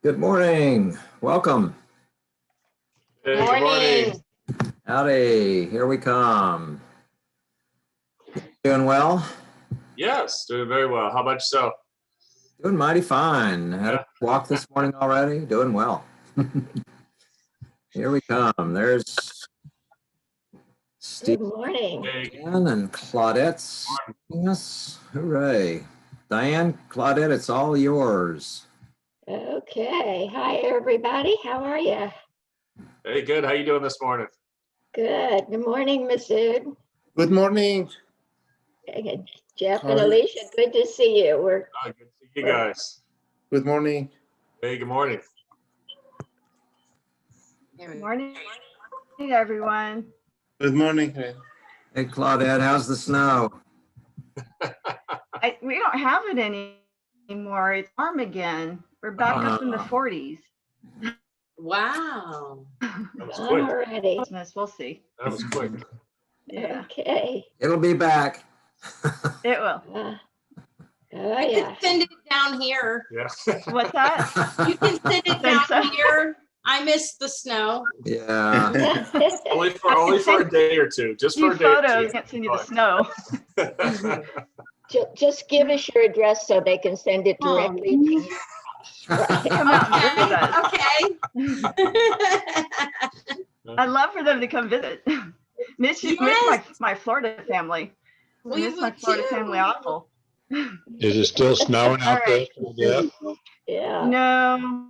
Good morning. Welcome. Hey, good morning. Howdy. Here we come. Doing well? Yes, doing very well. How about yourself? Doing mighty fine. Had a walk this morning already. Doing well. Here we come. There's Steve Good morning. Hey, and Claudette. Yes. Hooray. Diane, Claudette, it's all yours. Okay. Hi, everybody. How are you? hey, good. How you doing this morning? Good. Good morning, Masood. Good morning. Jeff How and are you? Alicia, good to see you. Good to see you guys. Good morning. Hey, good morning. Good morning, everyone. Good morning. Hey, Claudette, how's the snow? We don't have it anymore. It's warm again. We're back up in the 40s. Wow. That was quick. Alrighty. Christmas, we'll see. That was quick. Yeah, Okay. It'll be back. it will. Oh, You yeah. can send it down here. Yeah. What's that? You can send it Think down so? here. I miss the snow. Yeah. only for a day or two. Just for Few a day photos or can't send you the snow. two. Just give us your address so they can send it directly to you. Right. Come out and visit us. Okay. I'd love for them to come visit. Miss my Florida family. We Miss my would Florida too. family awful. Is it still snowing All out there? right. Yeah. Yeah. No,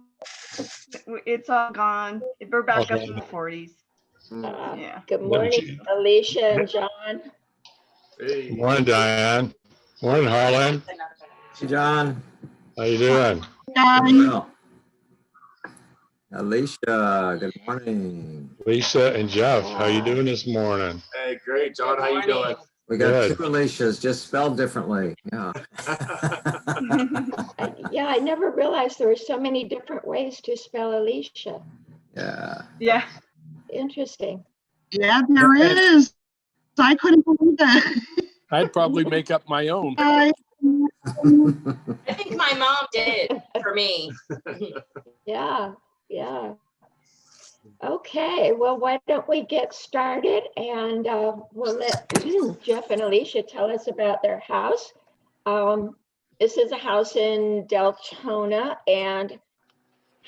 it's all gone. We're back up in the 40s. Yeah. Good morning, Alicia and John. Hey. Good morning, Diane. Morning, Harlan. Hey, John. How you doing? Well. Alicia, good morning. Lisa and Jeff, how you doing this morning? Hey, great, John. How you doing? We got Good. two Alicias, just spelled differently. Yeah. Yeah, I never realized there were so many different ways to spell Alicia. Yeah. Yeah. Interesting. Yeah, there is. I couldn't believe that. I'd probably make up my own. I think my mom did for me. Yeah, yeah. Okay, well, why don't we get started and we'll let Jeff and Alicia tell us about their house. This is a house in Deltona, and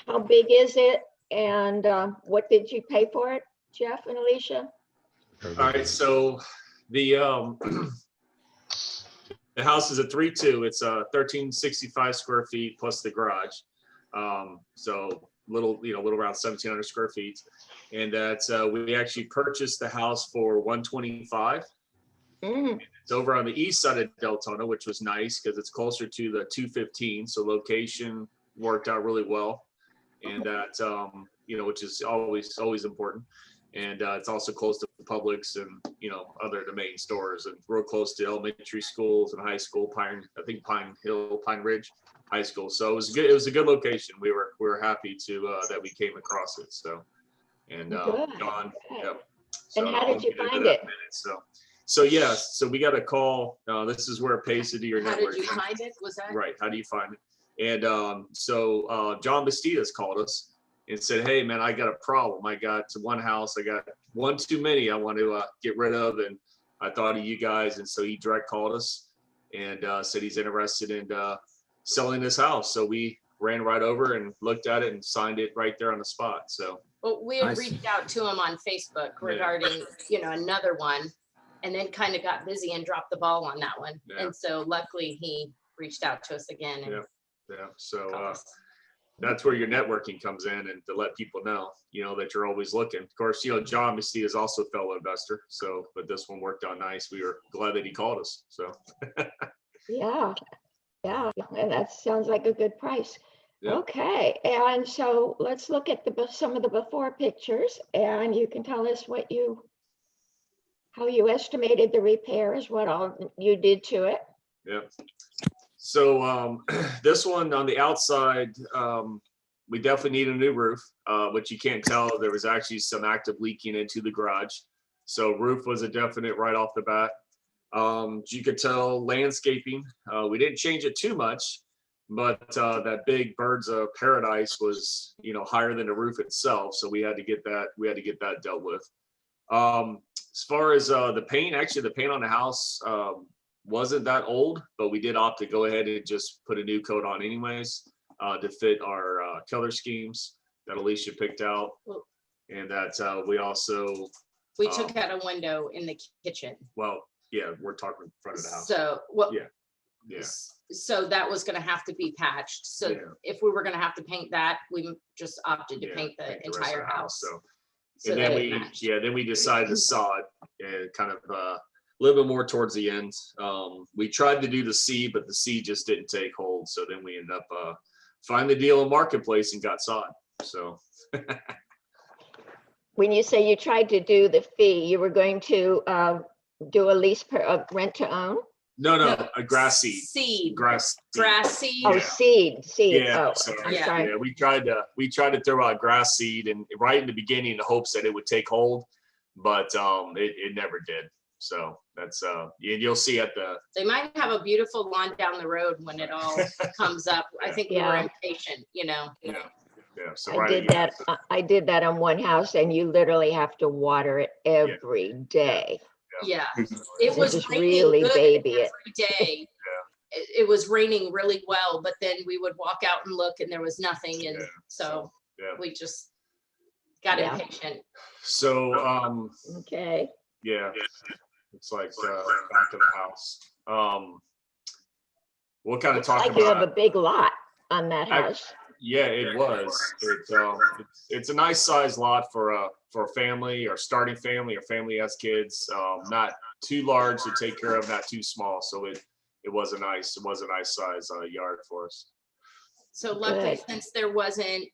how big is it? And what did you pay for it, Jeff and Alicia? All right, so the the house is a 3-2. It's 1365 square feet plus the garage. So little around 1,700 square feet. And that's we actually purchased the house for 125. It's over on the east side of Deltona, which was nice because it's closer to the 215. So location worked out really well. And that, which is always important. And it's also close to Publix and, other the main stores, and real close to elementary schools and high school, Pine Ridge High School. So it was good. It was a good location. We were happy to that we came across it. So, and Good. John, Good. yep. And how I'll did you get into find that it? in a minute. So yes, so we got a call. This is where it pays to do your How network. did you find it? Was that? Right. How do you find it? And so John Bastidas called us and said, "Hey man, I got a problem. I got one house. I got one too many I want to get rid of, and I thought of you guys." And so he direct called us and said he's interested in selling this house. So we ran right over and looked at it and signed it right there on the spot. So Well, we had Nice. reached out to him on Facebook regarding, another one, and then kind of got busy and dropped the ball on that one. Yeah. And so luckily he reached out to us again and yeah, so called us. that's where your networking comes in, and to let people know, that you're always looking. Of course, John Misty is also a fellow investor. So, but this one worked out nice. We were glad that he called us. So, Yeah, yeah, and that sounds like a good price. Yeah. Okay, and so let's look at some of the before pictures, and you can tell us how you estimated the repairs, what all you did to it. yeah. So this one on the outside, we definitely need a new roof, which you can't tell. There was actually some active leaking into the garage. So roof was a definite right off the bat. You could tell landscaping, we didn't change it too much, but that big birds of paradise was, higher than the roof itself. So we had to get that dealt with. As far as the paint, actually the paint on the house wasn't that old, but we did opt to go ahead and just put a new coat on anyways to fit our color schemes that Alicia picked out. And that we also, We took out a window in the kitchen. well, yeah, we're talking in front of the house. So, well, Yeah. so that was gonna have to be patched. So Yeah. if we were gonna have to paint that, we just opted to Yeah, paint the paint the rest of entire the house. So, So and that then it matched. then we decided to sod and kind of a little bit more towards the end. We tried to do the C, but the C just didn't take hold. So then we ended up finding the deal in Marketplace and got sod. So When you say you tried to do the fee, you were going to do a lease rent to own? no, a grass seed. Seed, Grass seed. grass seed. Oh, Yeah. seed. Yeah, Oh, so, I'm Yeah. sorry. yeah, we tried to throw out grass seed and right in the beginning in the hopes that it would take hold, but it never did. So that's you'll see at the They might have a beautiful lawn down the road when it all comes up. I think we were Yeah. impatient, yeah. So I right did that. I did that on one house, and you literally have to water it every day. Yeah, it You was just raining really good baby it. every day. It was raining really well, but then we would walk out and look and there was nothing. And Yeah. so Yeah. we just got Yeah. impatient. So Okay. yeah, it's like back of the house. We'll kind of talk Like you have a about. big lot on that house. Yeah, it was. It's a nice size lot for a family or starting family or family has kids. Not too large to take care of, not too small. So it was a nice size yard for us. So luckily, Good. since there wasn't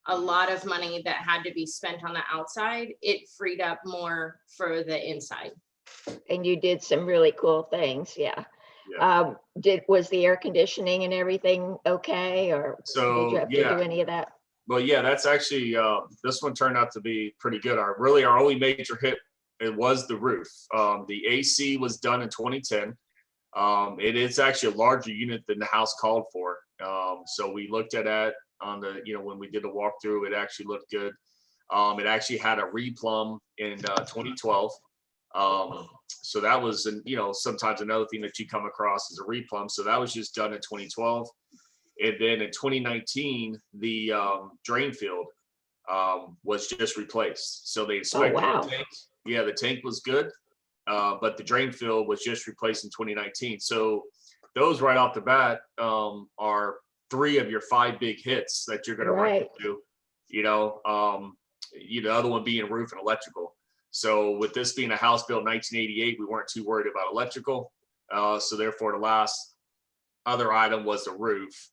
a lot of money that had to be spent on the outside, it freed up more for the inside. And you did some really cool things. Yeah. Yeah. Was the air conditioning and everything okay, or did So you have to do any of that? well, yeah, that's actually this one turned out to be pretty good. Our only major hit, it was the roof. The AC was done in 2010. It is actually a larger unit than the house called for. So we looked at that on the, when we did a walkthrough, it actually looked good. It actually had a replumb in 2012. So that was, sometimes another thing that you come across is a replumb. So that was just done in 2012. And then in 2019, the drain field was just replaced. So they inspected wow. the tank. Yeah, the tank was good, but the drain field was just replaced in 2019. So those right off the bat are 3 of your 5 big hits that you're going to run into. The other one being roof and electrical. So with this being a house built in 1988, we weren't too worried about electrical. So therefore, the last other item was the roof.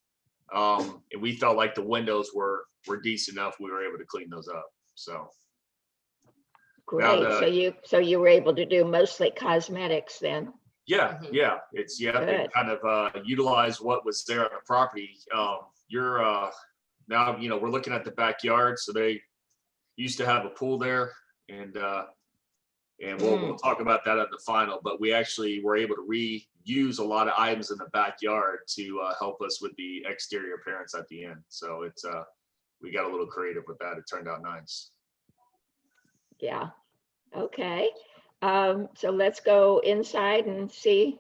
And we felt like the windows were decent enough. We were able to clean those up. So Great. So you were able to do mostly cosmetics then? yeah, Mhm. yeah, it's they Good. kind of utilize what was there on the property. You're now we're looking at the backyard. So they used to have a pool there, and we'll talk about that at the final. But we actually were able to reuse a lot of items in the backyard to help us with the exterior appearance at the end. So it's we got a little creative with that. It turned out nice. Yeah. Okay. So let's go inside and see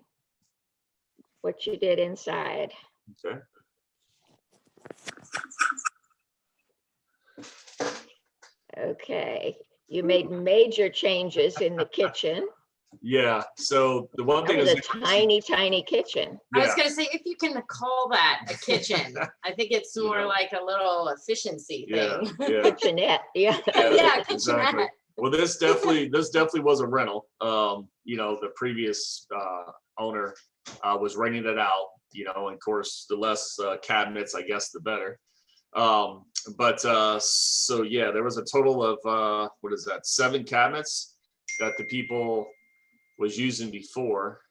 what you did inside. Okay. Okay. You made major changes in the kitchen. Yeah. So the one That thing was is a tiny, tiny kitchen. I was yeah. gonna say, if you can call that a kitchen, I think it's more Yeah. like a little efficiency Yeah. thing. Yeah. Kitchenette. Yeah. Yeah, Exactly. kitchenette. Well, this definitely was a rental. The previous owner was renting it out. And of course, the less cabinets, I guess, the better. So yeah, there was a total of 7 cabinets that the people was using before.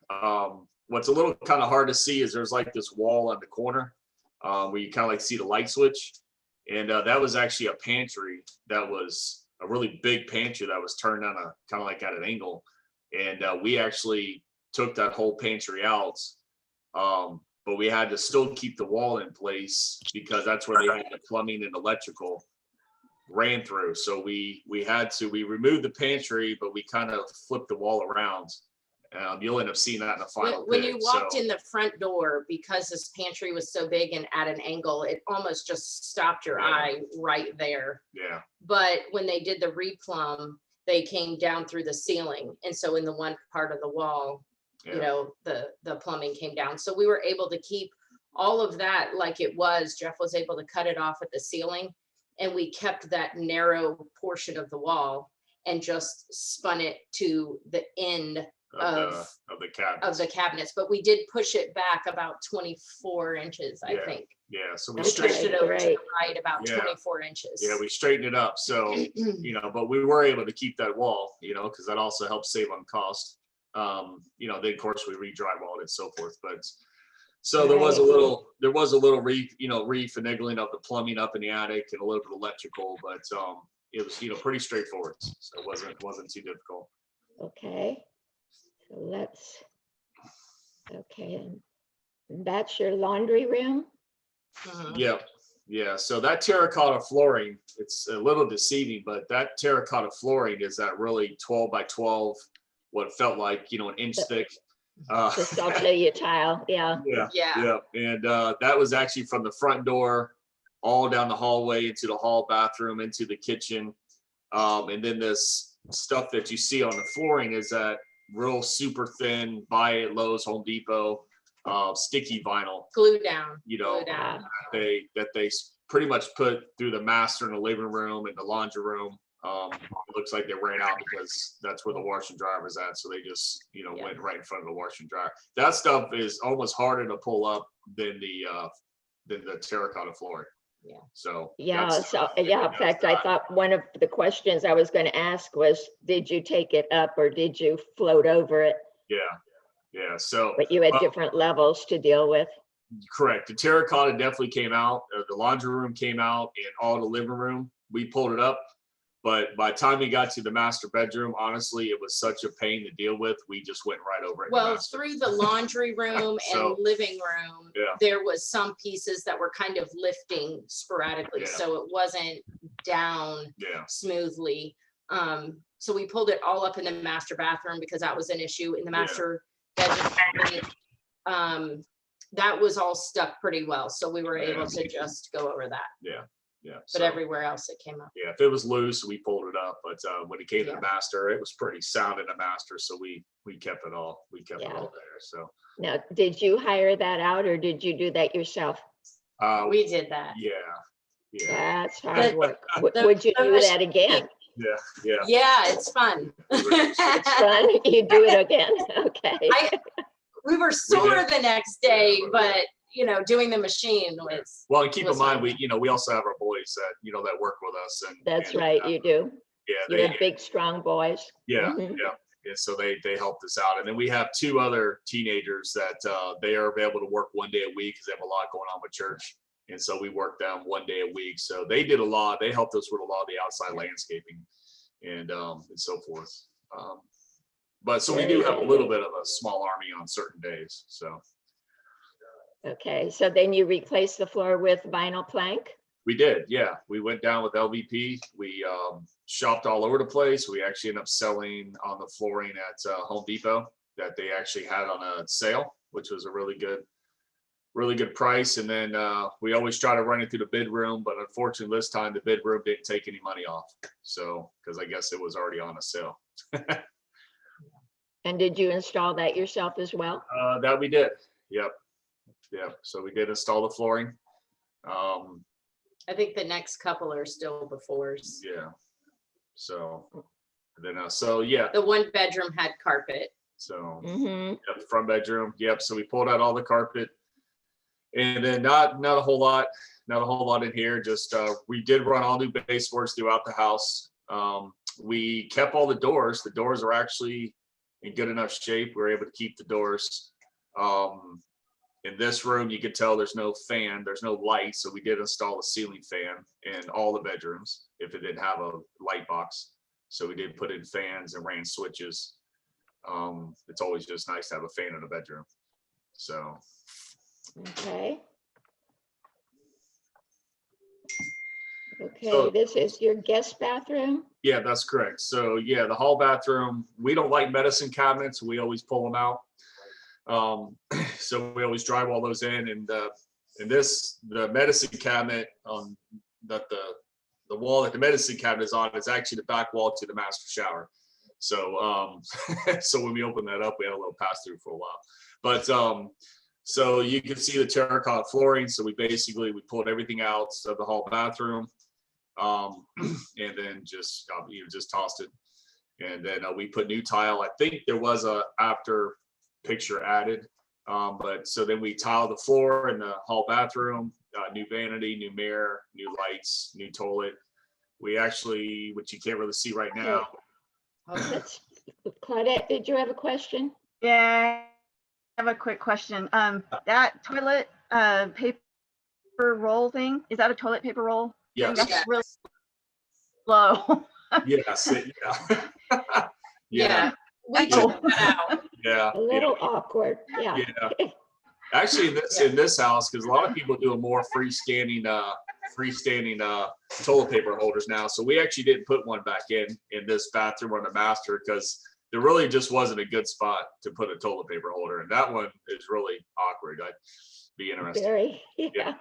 What's a little kind of hard to see is there's like this wall on the corner where you kind of like see the light switch, and that was actually a pantry that was a really big pantry that was turned on a kind of like at an angle, and we actually took that whole pantry out but we had to still keep the wall in place because that's where they had the plumbing and electrical ran through. So we removed the pantry, but we kind of flipped the wall around. You'll end up seeing that in the final When pic. you walked So, in the front door, because this pantry was so big and at an angle, it almost just stopped your Yeah. eye right there. yeah, But when they did the replumb, they came down through the ceiling. And so in the one part of the wall, you yeah, know, the plumbing came down. So we were able to keep all of that like it was. Jeff was able to cut it off at the ceiling, and we kept that narrow portion of the wall and just spun it to the end of the cabinets. of the cabinets. But we did push it back about 24 inches, I Yeah. think. Yeah, so we We Okay. pushed straightened it over to great. the right about Yeah. 24 inches. Yeah, we straightened it up. So, but we were able to keep that wall, because that also helps save on cost. Then of course we re-drywalled it and so forth. But so there was a Right. little refinagling of the plumbing up in the attic and a little bit of electrical, but it was pretty straightforward. So it wasn't too difficult. Okay. So okay. And that's your laundry room? Mhm. Yeah, yeah. So that terracotta flooring, it's a little deceiving, but that terracotta flooring is that really 12 by 12, what felt like, an inch thick. The Saltillo tile, yeah. Yeah, Yeah. yeah. And that was actually from the front door all down the hallway into the hall bathroom, into the kitchen. And then this stuff that you see on the flooring is that real super thin, buy it at Lowe's, Home Depot, sticky vinyl, Glue down. you know, Glue down. that they pretty much put through the master in the living room and the laundry room. It looks like they ran out because that's where the washer and dryer was at. So they just, went right in front of the washer and dryer. That stuff is almost harder to pull up than the terracotta flooring. Yeah. So Yeah, that's- so, yeah, in fact, I thought one of the questions I was going to ask was, did you take it up or did you float over it? yeah. So But you had different levels to deal with. correct. The terracotta definitely came out. The laundry room came out, and all the living room. We pulled it up, but by the time we got to the master bedroom, honestly, it was such a pain to deal with. We just went right over it. in the Well, master. through the laundry room So- and living room, Yeah. there was some pieces that were kind of lifting sporadically, Yeah. so it wasn't down Yeah, smoothly. So we pulled it all up in the master bathroom because that was an issue in the master bedroom. That was all stuck pretty well, so we were able to just go over that, yeah. but So, everywhere else it came up. yeah, if it was loose, we pulled it up. But when it came to Yeah. the master, it was pretty sound in the master, so we kept it all. We kept it Yeah. all there. So Now, did you hire that out or did you do that yourself? We did that. yeah. That's hard The- work. the- Would you the do mach- that again? Yeah. Yeah, it's fun. It's fun. You do it again. Okay. We were sore the next day, but doing the machine was. Well, and keep in was mind, fun. we also have our boys that work with us, and That's and, right. You do. Yeah, You have big, strong boys. yeah, Mhm. yeah. And so they helped us out, and then we have two other teenagers that they are able to work one day a week because they have a lot going on with church, and so we work them one day a week. So they did a lot. They helped us with a lot of the outside landscaping and so forth. But so we do have a little bit of a small army on certain days. So Okay. So then you replace the floor with vinyl plank? we did, yeah. We went down with LVP. We shopped all over the place. We actually ended up selling on the flooring at Home Depot that they actually had on a sale, which was a really good price. And then we always try to run it through the bid room, but unfortunately this time the bid room didn't take any money off. So, because I guess it was already on a sale. And did you install that yourself as well? That we did. Yep. So we did install the flooring. I think the next couple are still befores. Yeah. So then, so yeah. The one bedroom had carpet. So Mm-hmm. yep, front bedroom. Yep. So we pulled out all the carpet, and then not a whole lot in here. Just we did run all new baseboards throughout the house. We kept all the doors. The doors are actually in good enough shape. We were able to keep the doors. In this room, you could tell there's no fan, there's no light. So we did install a ceiling fan in all the bedrooms if it didn't have a light box. So we did put in fans and ran switches. It's always just nice to have a fan in a bedroom. So Okay. Okay, So- this is your guest bathroom? Yeah, that's correct. So yeah, the hall bathroom, we don't like medicine cabinets. We always pull them out. So we always drywall those in, and the medicine cabinet on that the wall that the medicine cabinet is on is actually the back wall to the master shower. So so when we opened that up, we had a little pass through for a while. But so you can see the terracotta flooring. So we pulled everything out of the hall bathroom, and then just just tossed it. And then we put new tile. I think there was a after picture added, but so then we tiled the floor in the hall bathroom, new vanity, new mirror, new lights, new toilet. We actually, which you can't really see right now. Let's, Claudette, did you have a question? Yeah, I have a quick question. That toilet paper roll thing, is that a toilet paper roll? Yes. That's really low. Yes. Yeah. Yeah, we Oh. took that out. Yeah. A little awkward, yeah. Yeah. Actually, in this house, because a lot of people do a more freestanding toilet paper holders now. So we actually didn't put one back in this bathroom or the master because there really just wasn't a good spot to put a toilet paper holder, and that one is really awkward. I'd be interested. Very, yeah. Yeah.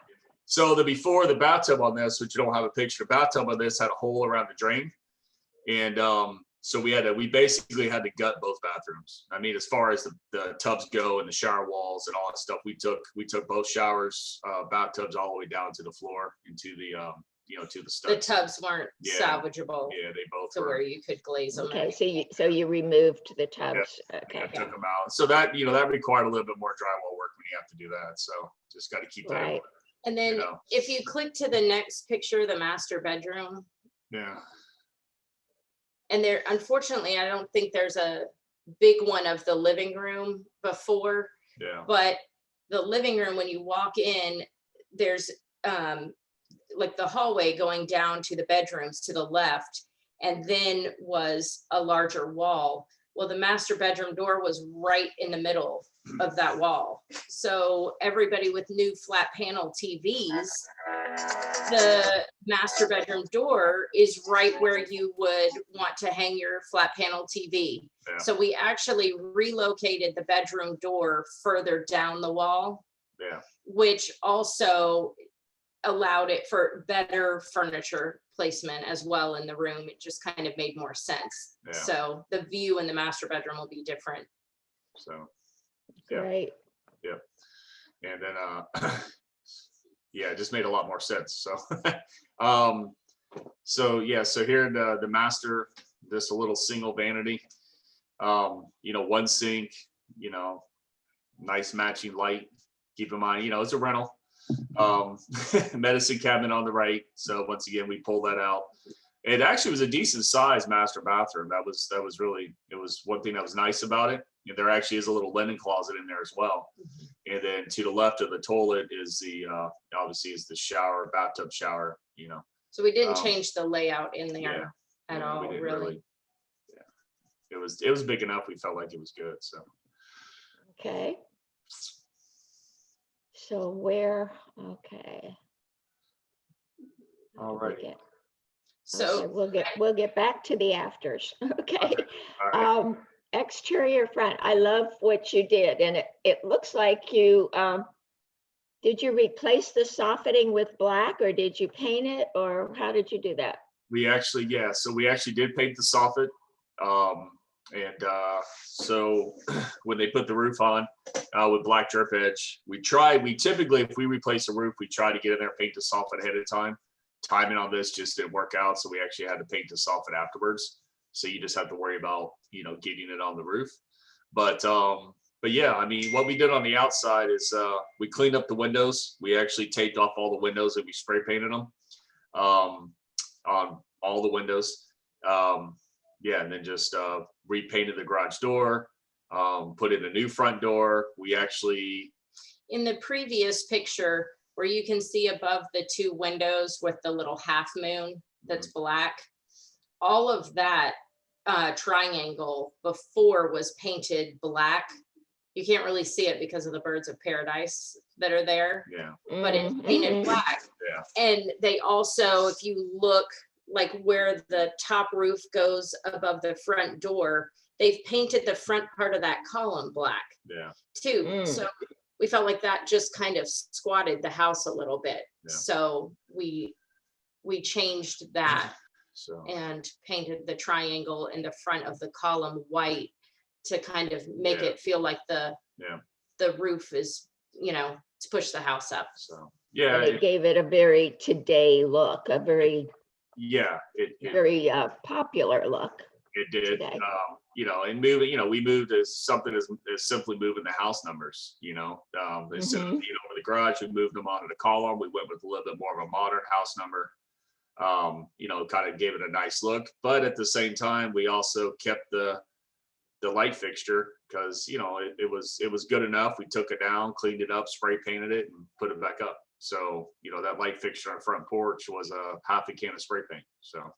So the bathtub on this, which you don't have a picture, the bathtub on this had a hole around the drain, and so we basically had to gut both bathrooms. I mean, as far as the tubs go and the shower walls and all that stuff, we took both showers, bathtubs all the way down to the floor into the to the The studs. tubs weren't Yeah. salvageable Yeah, they both to were. where you could glaze them. Okay, so you removed the tubs, Yeah, okay, took them out. So that that required a little bit more drywall work when you have to do that. So just got to keep that. right. And then know. if you click to the next picture, the master bedroom, Yeah. and there, unfortunately, I don't think there's a big one of the living room before, Yeah. but the living room, when you walk in, there's like the hallway going down to the bedrooms to the left, and then was a larger wall. Well, the master bedroom door was right in the middle of that wall. So everybody with new flat panel TVs, the master bedroom door is right where you would want to hang your flat panel TV. Yeah. So we actually relocated the bedroom door further down the wall, Yeah. which also allowed it for better furniture placement as well in the room. It just kind of made more sense. Yeah. So the view in the master bedroom will be different. So. Yeah. Great. And then yeah, it just made a lot more sense. So so yeah, so here in the master, this a little single vanity, one sink, nice matching light. Keep in mind, it's a rental. Medicine cabinet on the right. So once again, we pulled that out. It actually was a decent sized master bathroom. That was really, it was one thing that was nice about it. There actually is a little linen closet in there as well. And then to the left of the toilet is obviously is the shower, bathtub shower, So we didn't change the layout in there yeah. at Yeah, all, we didn't really. Yeah. It was big enough. We felt like it was good. So. Okay. So where, okay. All right. Okay, So we'll get back to the afters, okay? All right. Exterior front, I love what you did, and it looks like you, did you replace the soffitting with black, or did you paint it, or how did you do that? So we actually did paint the soffit. So when they put the roof on with black drip edge, we typically, if we replace a roof, we try to get in there, paint the soffit ahead of time. Timing on this just didn't work out, so we actually had to paint the soffit afterwards. So you just have to worry about, getting it on the roof. But yeah, I mean, what we did on the outside is we cleaned up the windows. We actually taped off all the windows and we spray painted them on all the windows. Yeah, and then just repainted the garage door, put in a new front door. We actually, in the previous picture where you can see above the two windows with the little half moon that's black, all of that triangle before was painted black You can't really see it because of the birds of paradise that are there, Yeah. but it's painted black. Yeah. And they also, if you look like where the top roof goes above the front door, they've painted the front part of that column black Yeah. too. So we felt like that just kind of squatted the house a little bit. Yeah. So we changed that So, and painted the triangle in the front of the column white to kind of make Yeah. it feel like yeah. the roof is, to push the house up. So, yeah. And it gave it a very today look, a very, Yeah. very popular look. It did. today. And moving, we moved as something as simply moving the house numbers, instead of being over the garage, we moved them onto the column. We went with a little bit more of a modern house number. Kind of gave it a nice look, but at the same time, we also kept the light fixture because, it was good enough. We took it down, cleaned it up, spray painted it and put it back up. So, that light fixture on the front porch was a half a can of spray paint. So,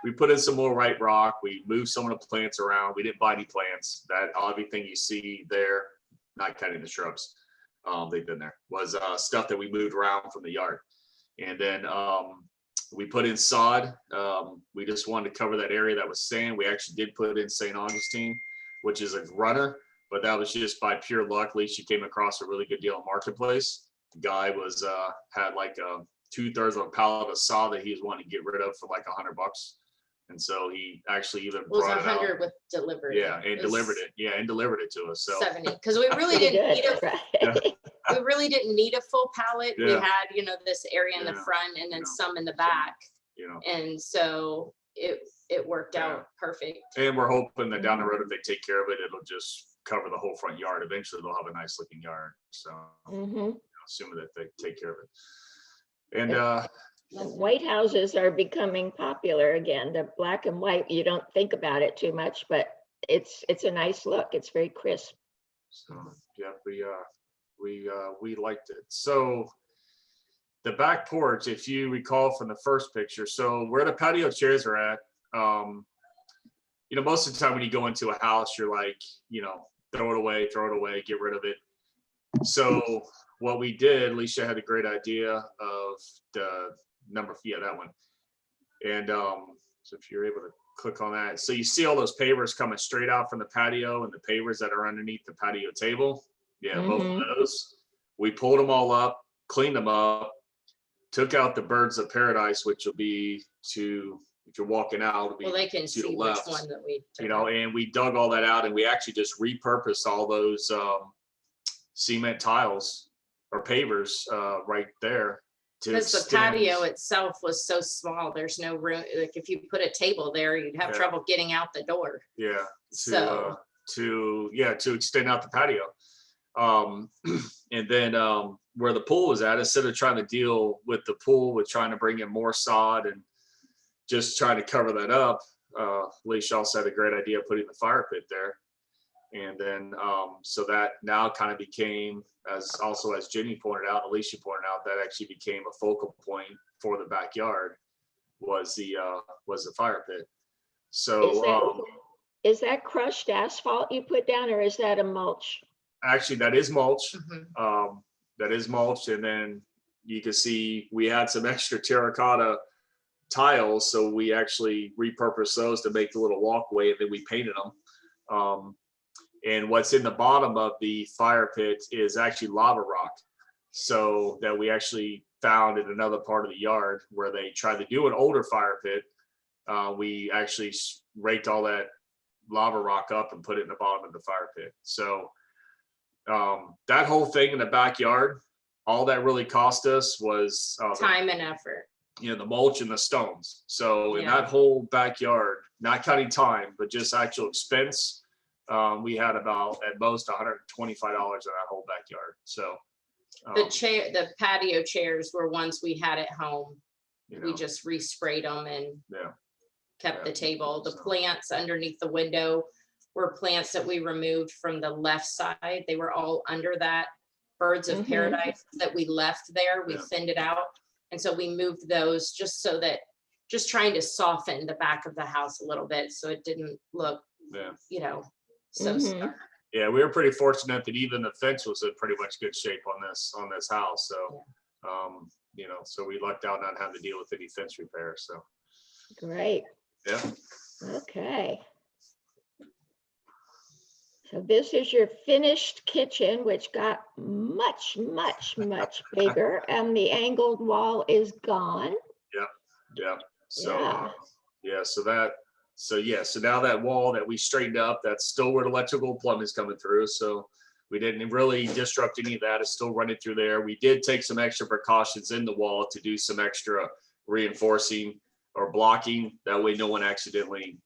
we put in some more white rock. We moved some of the plants around. We didn't buy any plants. That everything you see there, not cutting the shrubs, they've been there, was stuff that we moved around from the yard. And then we put in sod. We just wanted to cover that area that was sand. We actually did put in St. Augustine, which is a runner, but that was just by pure luck. At least she came across a really good deal in Marketplace. The guy was had like 2/3 of a pallet of sod that he was wanting to get rid of for like $100. And so he actually even Was brought it out. 100 with delivery. Yeah, and delivered it. Yeah, and delivered it to us. So 70, because we really Pretty didn't need good, right? we really didn't need a full pallet. We Yeah. had, this area in the Yeah. front and then Yeah. some in the back. you know, And so it worked Yeah. out perfect. and we're hoping that down the road, if they take care of it, it'll just cover the whole front yard. Eventually, they'll have a nice looking yard. So assuming that they take care of it. And White houses are becoming popular again. The black and white, you don't think about it too much, but it's a nice look. It's very crisp. so yeah, we liked it. So the back porch, if you recall from the first picture, so where the patio chairs are at, most of the time when you go into a house, you're like, throw it away, get rid of it. So what we did, Alicia had a great idea of the that one. And so if you're able to click on that, so you see all those pavers coming straight out from the patio and the pavers that are underneath the patio table. Yeah, both of those. We pulled them all up, cleaned them up, took out the birds of paradise, which will be if you're walking out, it'll be Well, they can to see the which left. one that we took out. And we dug all that out and we actually just repurposed all those cement tiles or pavers right there. Because the patio itself was so small, there's no room. Like if you put a table there, you'd have Yeah. trouble getting out the door. Yeah, So to extend out the patio. And then where the pool was at, instead of trying to deal with the pool with trying to bring in more sod and just trying to cover that up, Alicia also had a great idea of putting the fire pit there. And then so that now kind of became, as Jenny pointed out, Alicia pointed out, that actually became a focal point for the backyard was the fire pit. So Is that crushed asphalt you put down, or is that a mulch? actually that is mulch. mhm. That is mulch. And then you can see we had some extra terracotta tiles. So we actually repurposed those to make the little walkway, and then we painted them. And what's in the bottom of the fire pit is actually lava rock. So that we actually found in another part of the yard where they tried to do an older fire pit. We actually raked all that lava rock up and put it in the bottom of the fire pit. So that whole thing in the backyard, all that really cost us was Time and effort. the mulch and the stones. So in Yeah. that whole backyard, not counting time, but just actual expense, we had about at most $125 in that whole backyard. So The patio chairs were ones we had at home. you We know, just resprayed them and yeah, kept Yeah. the table. The So- plants underneath the window were plants that we removed from the left side. They were all under that birds of Mhm. paradise that we left there. We Yeah. thinned it out. And so we moved those just so that just trying to soften the back of the house a little bit so it didn't look, Yeah. so Mhm. stark. Yeah, we were pretty fortunate that even the fence was in pretty much good shape on this house. So, so we lucked out not having to deal with any fence repair. So, Great. yeah. Okay. So this is your finished kitchen, which got much, much, much bigger, and the angled wall is gone. Yeah. So, Yeah. so now that wall that we straightened up, that's still where the electrical plumbing is coming through. So we didn't really disrupt any of that. It's still running through there. We did take some extra precautions in the wall to do some extra reinforcing or blocking. That way no one accidentally,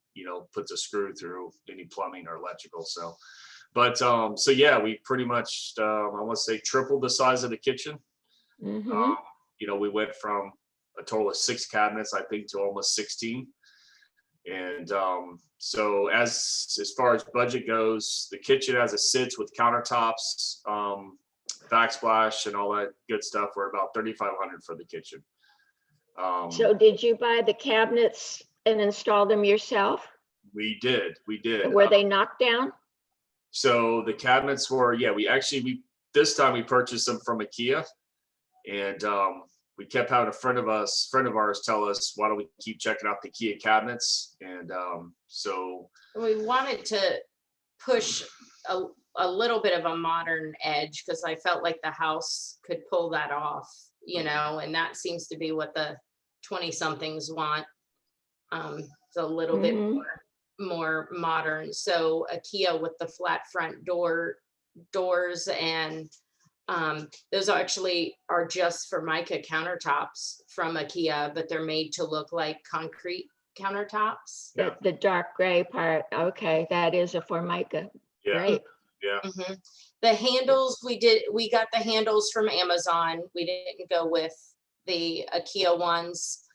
puts a screw through any plumbing or electrical. So, but, we pretty much, I want to say tripled the size of the kitchen. Mm-hmm. We went from a total of 6 cabinets, I think, to almost 16. And so as far as budget goes, the kitchen as it sits with countertops, backsplash, and all that good stuff, we're about $3,500 for the kitchen. So did you buy the cabinets and install them yourself? We did. Were they knocked down? So the cabinets were, this time we purchased them from IKEA, and we kept having a friend of ours tell us, why don't we keep checking out the IKEA cabinets? And so We wanted to push a little bit of a modern edge because I felt like the house could pull that off, and that seems to be what the 20-somethings want. It's a little bit more modern. So IKEA with the flat front doors, and those actually are just Formica countertops from IKEA, but they're made to look like concrete countertops. The dark gray part. Okay, that is a Formica. yeah, Great. yeah. Mhm. The handles, we got the handles from Amazon. We didn't go with the IKEA ones.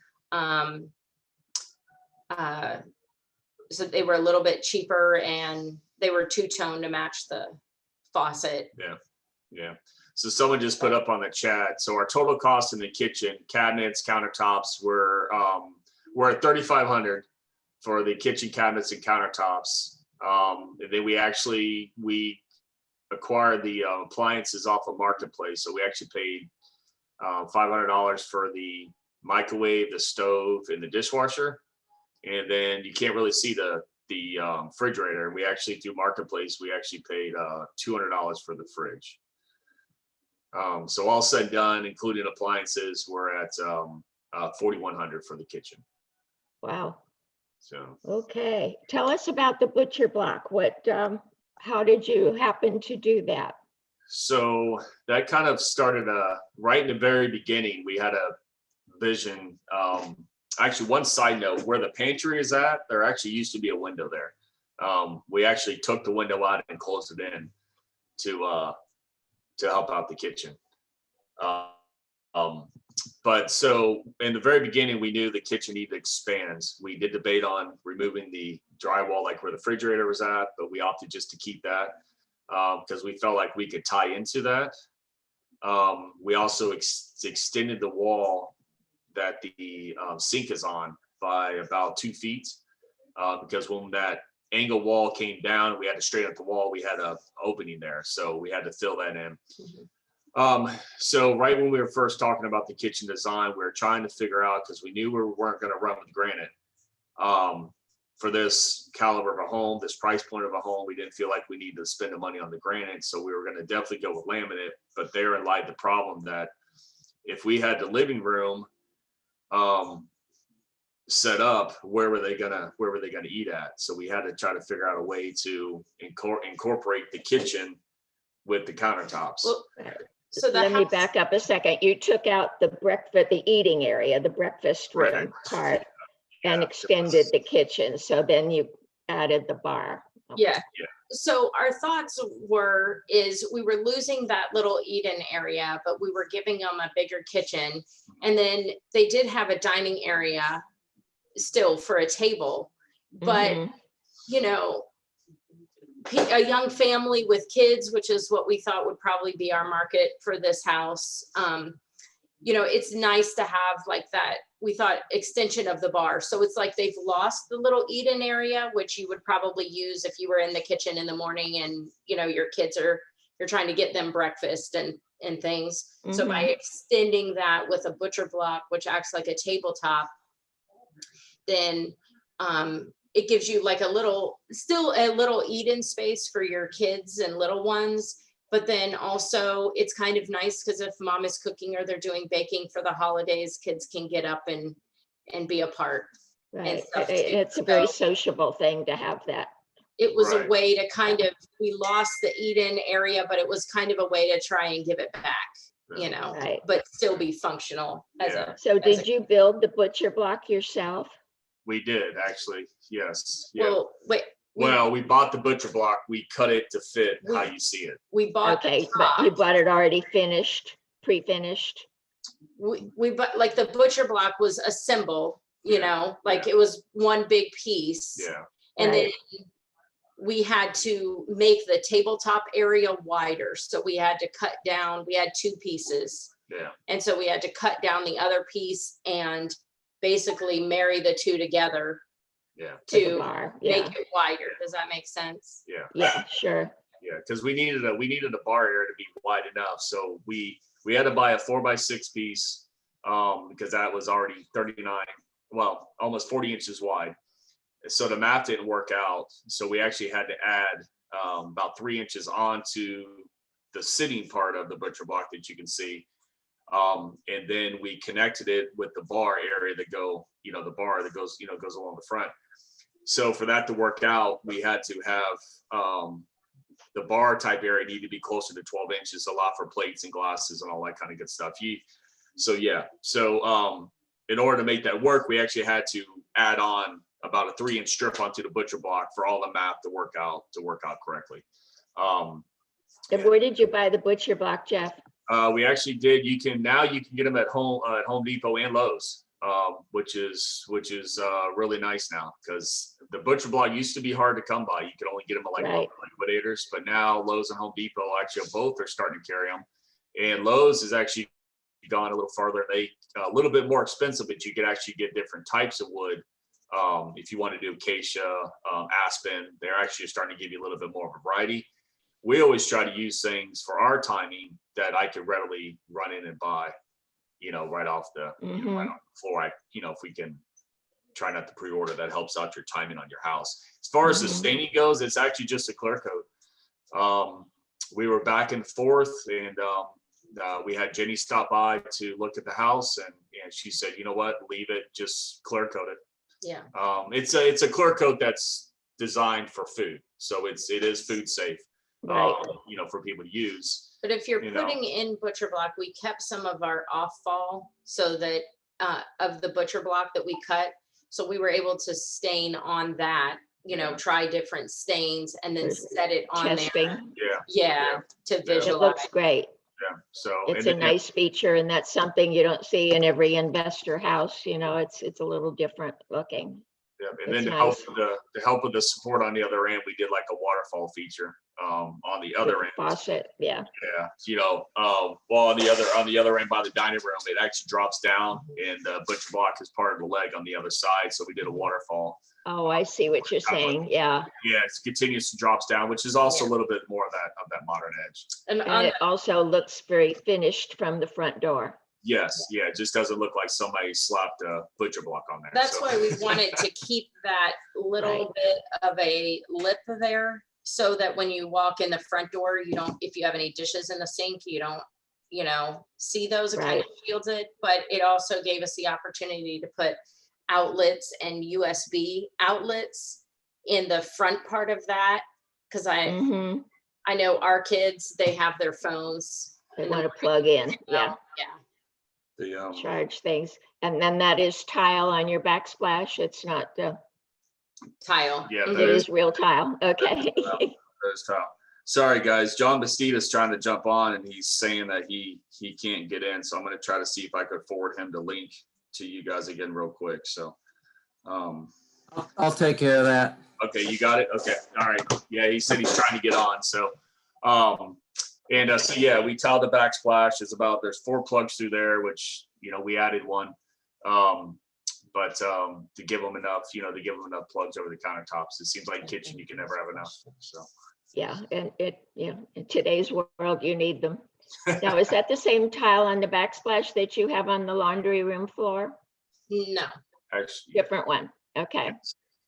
So they were a little bit cheaper, and they were two-tone to match the faucet. Yeah. So someone just put up on the chat. So our total cost in the kitchen, cabinets, countertops were at $3,500 for the kitchen cabinets and countertops. And then we acquired the appliances off of Marketplace. So we actually paid $500 for the microwave, the stove, and the dishwasher. And then you can't really see the refrigerator. We actually, through Marketplace, we actually paid $200 for the fridge. So all said and done, including appliances, we're at $4,100 for the kitchen. Wow. So Okay. Tell us about the butcher block. How did you happen to do that? So that kind of started right in the very beginning. We had a vision. Actually, one side note, where the pantry is at, there actually used to be a window there. We actually took the window out and closed it in to help out the kitchen. But so in the very beginning, we knew the kitchen needed to expand. We did debate on removing the drywall, like where the refrigerator was at, but we opted just to keep that because we felt like we could tie into that. We also extended the wall that the sink is on by about 2 feet because when that angle wall came down, we had to straighten up the wall. We had an opening there, so we had to fill that in. So right when we were first talking about the kitchen design, we were trying to figure out, because we knew we weren't going to run with granite for this caliber of a home, this price point of a home. We didn't feel like we needed to spend the money on the granite, so we were going to definitely go with laminate. But therein lied the problem that if we had the living room set up, where were they gonna eat at? So we had to try to figure out a way to incorporate the kitchen with the countertops. Well, so Let me back up a second. You took out the eating area, the breakfast room Right. part, and extended the kitchen. So then you added the bar. Yeah. So our thoughts is we were losing that little eat-in area, but we were giving them a bigger kitchen. And then they did have a dining area still for a table, but a young family with kids, which is what we thought would probably be our market for this house. you know, it's nice to have like that, we thought, extension of the bar. So it's like they've lost the little eat-in area, which you would probably use if you were in the kitchen in the morning and, you know, your kids you're trying to get them breakfast and things. So by extending that with a butcher block, which acts like a tabletop, then it gives you like still a little eat-in space for your kids and little ones. But then also it's kind of nice because if mom is cooking or they're doing baking for the holidays, kids can get up and be a part. Right. stuff too. It's a very So sociable thing to have that. it was a Right. way to kind of, we lost the eat-in area, but it was kind of a way to try and give it back, you know, Right. but still be functional as Yeah. a. So as did you build the butcher block yourself? We did actually. Yes. Yeah. Well, wait, Well, we bought the butcher block. We cut it to fit how you see it. we bought Okay, the but you top. bought it already finished, pre-finished? We but like the butcher block was assembled, you Yeah, know, like it was one big piece. Yeah. And then Right. we had to make the tabletop area wider. So we had to cut down, we had two pieces. Yeah. And so we had to cut down the other piece and basically marry the two together Yeah. For the to bar, yeah, make it wider. Does that make sense? Yeah. yeah, sure. Yeah. Because we needed a bar area to be wide enough. So we had to buy a 4x6 piece because that was already 39, well, almost 40 inches wide. So the math didn't work out. So we actually had to add about 3 inches onto the sitting part of the butcher block that you can see. And then we connected it with the bar area that the bar that goes along the front. So for that to work out, we had to have the bar type area need to be closer to 12 inches, a lot for plates and glasses and all that kind of good stuff. So in order to make that work, we actually had to add on about a 3-inch strip onto the butcher block for all the math to work out correctly. And where did you buy the butcher block, Jeff? We actually did. You can get them at Home Depot and Lowe's, which is really nice now because the butcher block used to be hard to come by. You could only get them at like Right. local liquidators, but now Lowe's and Home Depot actually both are starting to carry them. And Lowe's has actually gone a little farther. They a little bit more expensive, but you could actually get different types of wood. If you want to do acacia, aspen, they're actually starting to give you a little bit more of a variety. We always try to use things for our timing that I could readily run in and buy, right off the, right on the floor. If we can try not to pre-order, that helps out your timing on your house. As far as the staining goes, it's actually just a clear coat. We were back and forth and we had Jenny stop by to look at the house and she said, you know what, leave it, just clear coat it. Yeah. It's a clear coat that's designed for food. So it is food safe. Right. For people to use. But if you're You know. putting in butcher block, we kept some of our off fall so that of the butcher block that we cut. So we were able to stain on that, try different stains and then set it on there. Testing. Yeah, to It visualize. looks great. Yeah. So It's and a then- nice feature and that's something you don't see in every investor house. It's a little different looking. Yeah, and then It's to help with the support on the other end, we did like a waterfall feature on the other With end. the faucet, yeah. Yeah, well on the other end by the dining room, it actually drops down and the butcher block is part of the leg on the other side. So we did a waterfall. Oh, I see what you're saying. Yeah. Yeah, it continuously drops down, which is also a little bit more of that modern edge. And And on it also looks very finished from the front door. Yes, yeah, it just doesn't look like somebody slapped a butcher block on there. That's so. why we wanted to keep that little Right. bit of a lip there so that when you walk in the front door, if you have any dishes in the sink, you don't, see those. It kind of shields it, but it also gave us the opportunity to put outlets and USB outlets in the front part of that. Cause Mhm. I know our kids, they have their phones. They want to plug in, yeah, Yeah. The, charge things. And then that is tile on your backsplash. It's not, Tile. Yeah, Mhm. it is real tile. Okay. There's Kyle. Sorry, guys. John Bastida's trying to jump on and he's saying that he can't get in. So I'm going to try to see if I could forward him the link to you guys again real quick. So, I'll take care of that. okay, you got it? Okay. All right. Yeah, he said he's trying to get on. So, And so, yeah, we tiled the backsplash. There's 4 plugs through there, which, we added one. But to give them enough, plugs over the countertops. It seems like kitchen, you can never have enough. So, Yeah, and in today's world, you need them. Now, is that the same tile on the backsplash that you have on the laundry room floor? No, actually, Different one. Okay.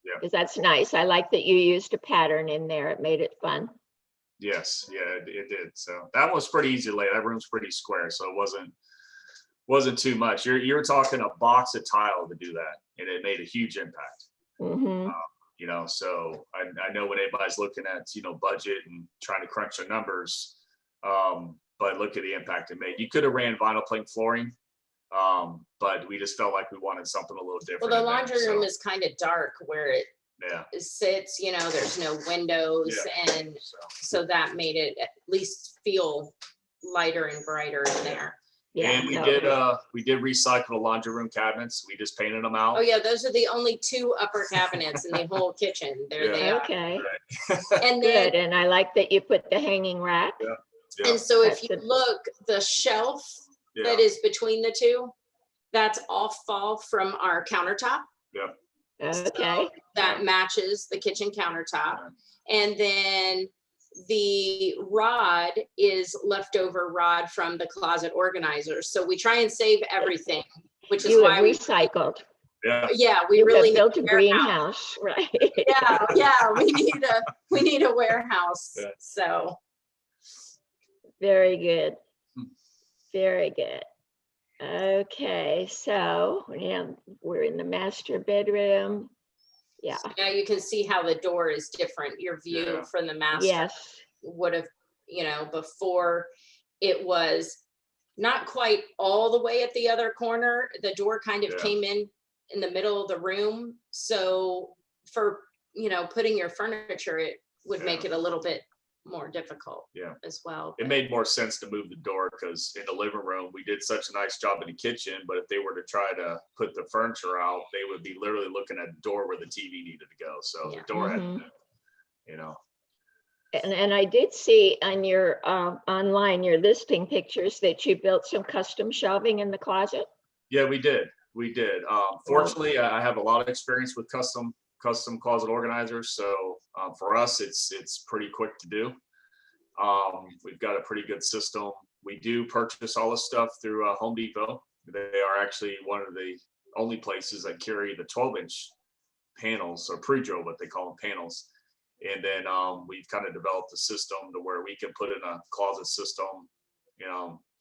Yeah. Because that's nice. I like that you used a pattern in there. It made it fun. yes, yeah, it did. So that was pretty easy to lay. That room's pretty square, so it wasn't too much. You're talking a box of tile to do that, and it made a huge impact. Hmm. So I know when anybody's looking at budget and trying to crunch their numbers, but look at the impact it made. You could have ran vinyl plank flooring, but we just felt like we wanted something a little different. well, the laundry room is kind of dark where it yeah, sits, there's no windows, and so that made it at least feel lighter and brighter in there. Yeah. And we did recycle the laundry room cabinets. We just painted them out. Oh yeah, those are the only 2 upper cabinets in the whole kitchen. There they are. Okay. And then, Good. And I like that you put the hanging rack. Yeah. and so if That's you good. look, the shelf Yeah. that is between the 2, that's all fall from our countertop. Okay. That matches the kitchen countertop. And then the rod is leftover rod from the closet organizers. So we try and save everything, which is You why have recycled. Yeah. we You really have built a need warehouse. greenhouse, right? Yeah, we need a warehouse. Yeah. So Very good. Very good. Okay, so we're in the master bedroom. Yeah. now you can see how the door is different. Your view Yeah. from the master Yes. would have, before it was not quite all the way at the other corner. The door kind of Yeah. came in the middle of the room. So for, putting your furniture, it would make it a little bit more difficult as well. It made more sense to move the door because in the living room, we did such a nice job in the kitchen, but if they were to try to put the furniture out, they would be literally looking at the door where the TV needed to go. So Yeah. the door had, Mhm. And I did see on your online, your listing pictures that you built some custom shelving in the closet. Yeah, we did. Fortunately, I have a lot of experience with custom closet organizers. So for us, it's pretty quick to do. We've got a pretty good system. We do purchase all this stuff through Home Depot. They are actually one of the only places that carry the 12-inch panels, or pre-drill, what they call them, panels. And then we've kind of developed a system to where we can put in a closet system,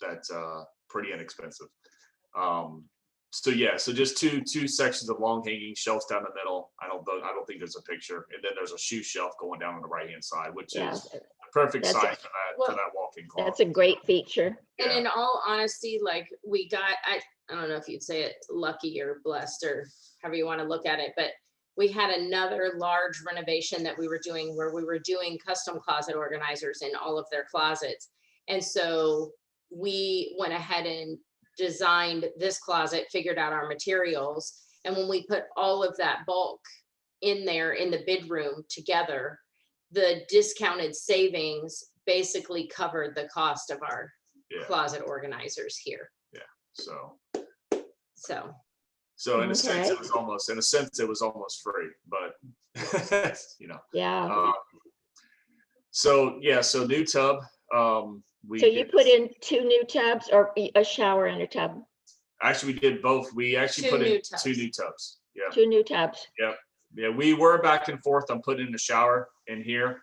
that's pretty inexpensive. So just two sections of long hanging shelves down the middle. I don't think there's a picture, and then there's a shoe shelf going down on the right hand side, which is the perfect That's size for that walk-in closet. That's a great feature. And in all honesty, like we got, I don't know if you'd say it lucky or blessed or however you want to look at it, but we had another large renovation that we were doing where we were doing custom closet organizers in all of their closets. And so we went ahead and designed this closet, figured out our materials. And when we put all of that bulk in there in the bid room together, the discounted savings basically covered the cost of our closet organizers here. So in a sense, Okay. it was almost free, but Yeah. So new tub. So you put in 2 new tubs or a shower and a tub? Actually, we did both. We actually put in 2 new tubs. Yeah. 2 new tubs. Yeah, we were back and forth on putting in a shower in here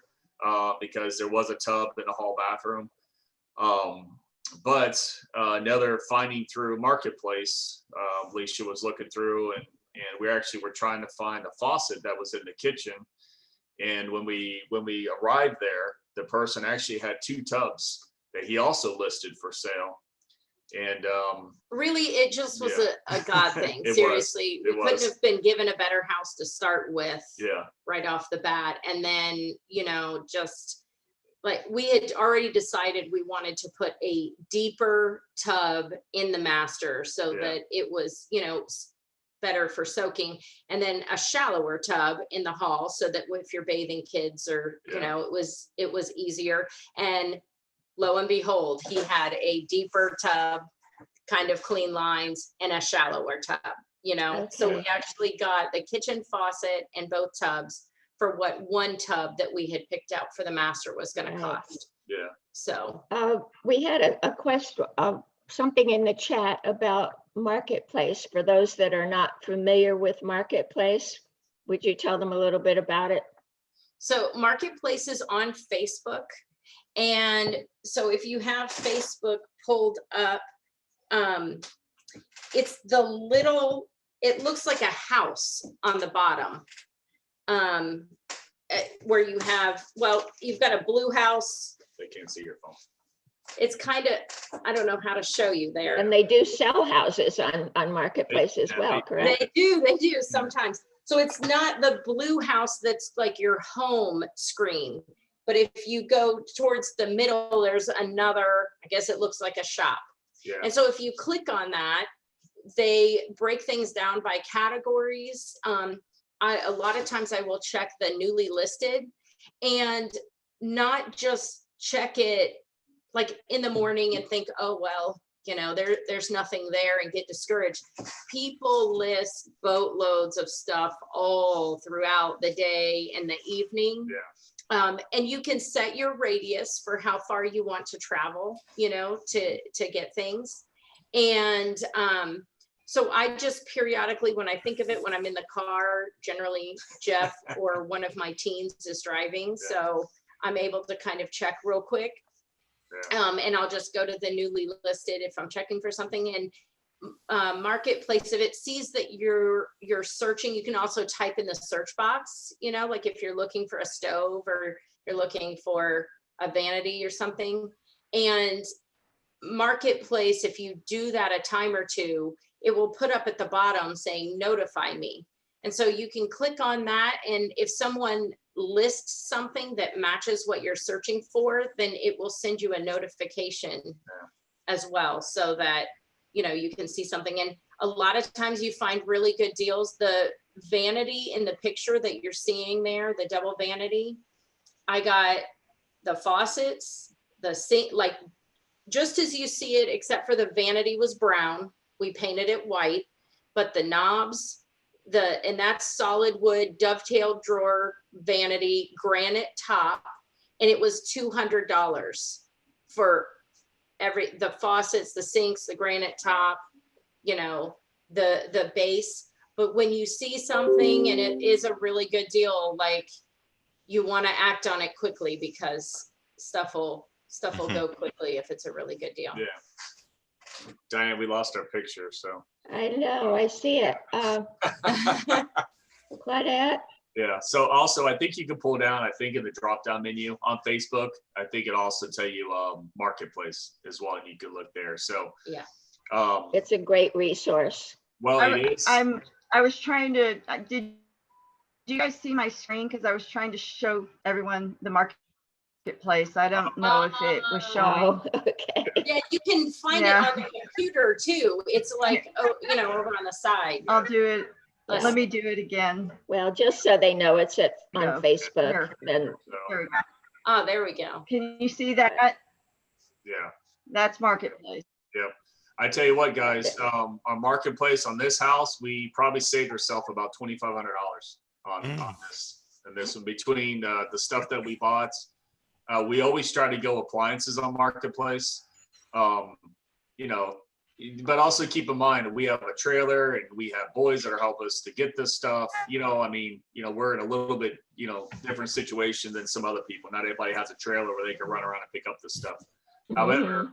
because there was a tub in the hall bathroom. But another finding through Marketplace, Alicia was looking through, and we actually were trying to find a faucet that was in the kitchen. And when we arrived there, the person actually had 2 tubs that he also listed for sale. And really, it just was a God thing. It Seriously, was. we couldn't have been given a better house to start with. Yeah. Right off the bat. And then, just like we had already decided we wanted to put a deeper tub in the master so that it was, better for soaking, and then a shallower tub in the hall so that if you're bathing kids or, it was easier. And lo and behold, he had a deeper tub, kind of clean lines, and a shallower tub, you know? So we Okay. actually got the kitchen faucet and both tubs for what one tub that we had picked out for the master was gonna Right. cost. Yeah. So, We had a question, something in the chat about Marketplace. For those that are not familiar with Marketplace, would you tell them a little bit about it? so Marketplace is on Facebook. And so if you have Facebook pulled up, it's the little, it looks like a house on the bottom. Where you have, well, you've got a blue house. They can't see your phone. It's kind of, I don't know how to show you there. And they do sell houses on Marketplace as well, correct? They do sometimes. So it's not the blue house that's like your home screen. But if you go towards the middle, there's another, I guess it looks like a shop. Yeah. And so if you click on that, they break things down by categories. A lot of times I will check the newly listed and not just check it like in the morning and think, oh, well, you know, there's nothing there and get discouraged. People list boatloads of stuff all throughout the day and the evening. Yeah. And you can set your radius for how far you want to travel, you know, to get things. And so I just periodically, when I think of it, when I'm in the car, generally Jeff or one of my teens is driving. Yeah. So I'm able to kind of check real quick. Yeah. And I'll just go to the newly listed if I'm checking for something. And Marketplace, if it sees that you're searching, you can also type in the search box, you know, like if you're looking for a stove or you're looking for a vanity or something. And Marketplace, if you do that a time or two, it will put up at the bottom saying notify me. And so you can click on that, and if someone lists something that matches what you're searching for, then it will send you a notification as well, so that, you know, you can see something. And a lot of times you find really good deals. The vanity in the picture that you're seeing there, the double vanity, I got the faucets, the sink, like just as you see it, except for the vanity was brown. We painted it white, but the knobs, and that's solid wood dovetail drawer vanity, granite top, and it was $200 for the faucets, the sinks, the granite top, you know, the base. But when you see something and it is a really good deal, like, you want to act on it quickly, because stuff will go quickly if it's a really good deal. Yeah. Diane, we lost our picture, so. I know, I see it. Claudette? Yeah, so also I think you can pull down, I think in the drop down menu on Facebook, I think it also tell you Marketplace as well, and you can look there. So yeah, It's a great resource. well, it is. I was trying to, did you guys see my screen? Because I was trying to show everyone the Marketplace. I don't know if it was showing. Oh, okay. yeah, you can find it on the computer too. It's like, oh, you know, over on the side. I'll do it. Yes. Let me do it again. Well, just so they know it's on No. Facebook, Here. then There we go. Oh, there we go. Can you see that? Yeah. That's Marketplace. Yep. I tell you what, guys, our Marketplace on this house, we probably saved ourselves about $2,500 on this. And this one, between the stuff that we bought. We always try to go appliances on Marketplace, you know, but also keep in mind, we have a trailer and we have boys that are helping us to get this stuff. You know, I mean, you know, we're in a little bit, you know, different situation than some other people. Not everybody has a trailer where they can run around and pick up this stuff. However,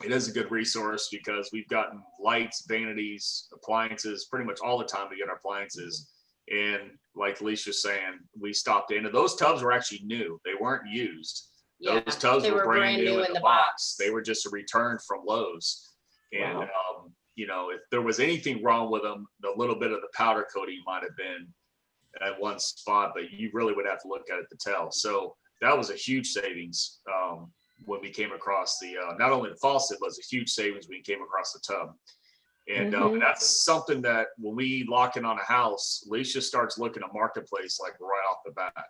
it is a good resource because we've gotten lights, vanities, appliances, pretty much all the time to get our appliances. And like Alicia's saying, we stopped in, and those tubs were actually new. They weren't used. Yeah, Those tubs they were brand new in the box. box. They were just a return from Lowe's. And, Wow. you know, if there was anything wrong with them, the little bit of the powder coating might have been at one spot, but you really would have to look at it to tell. So that was a huge savings when we came across the, not only the faucet, but it was a huge savings when we came across the tub. And that's something that when we lock in on a house, Alicia starts looking at Marketplace like right off the bat.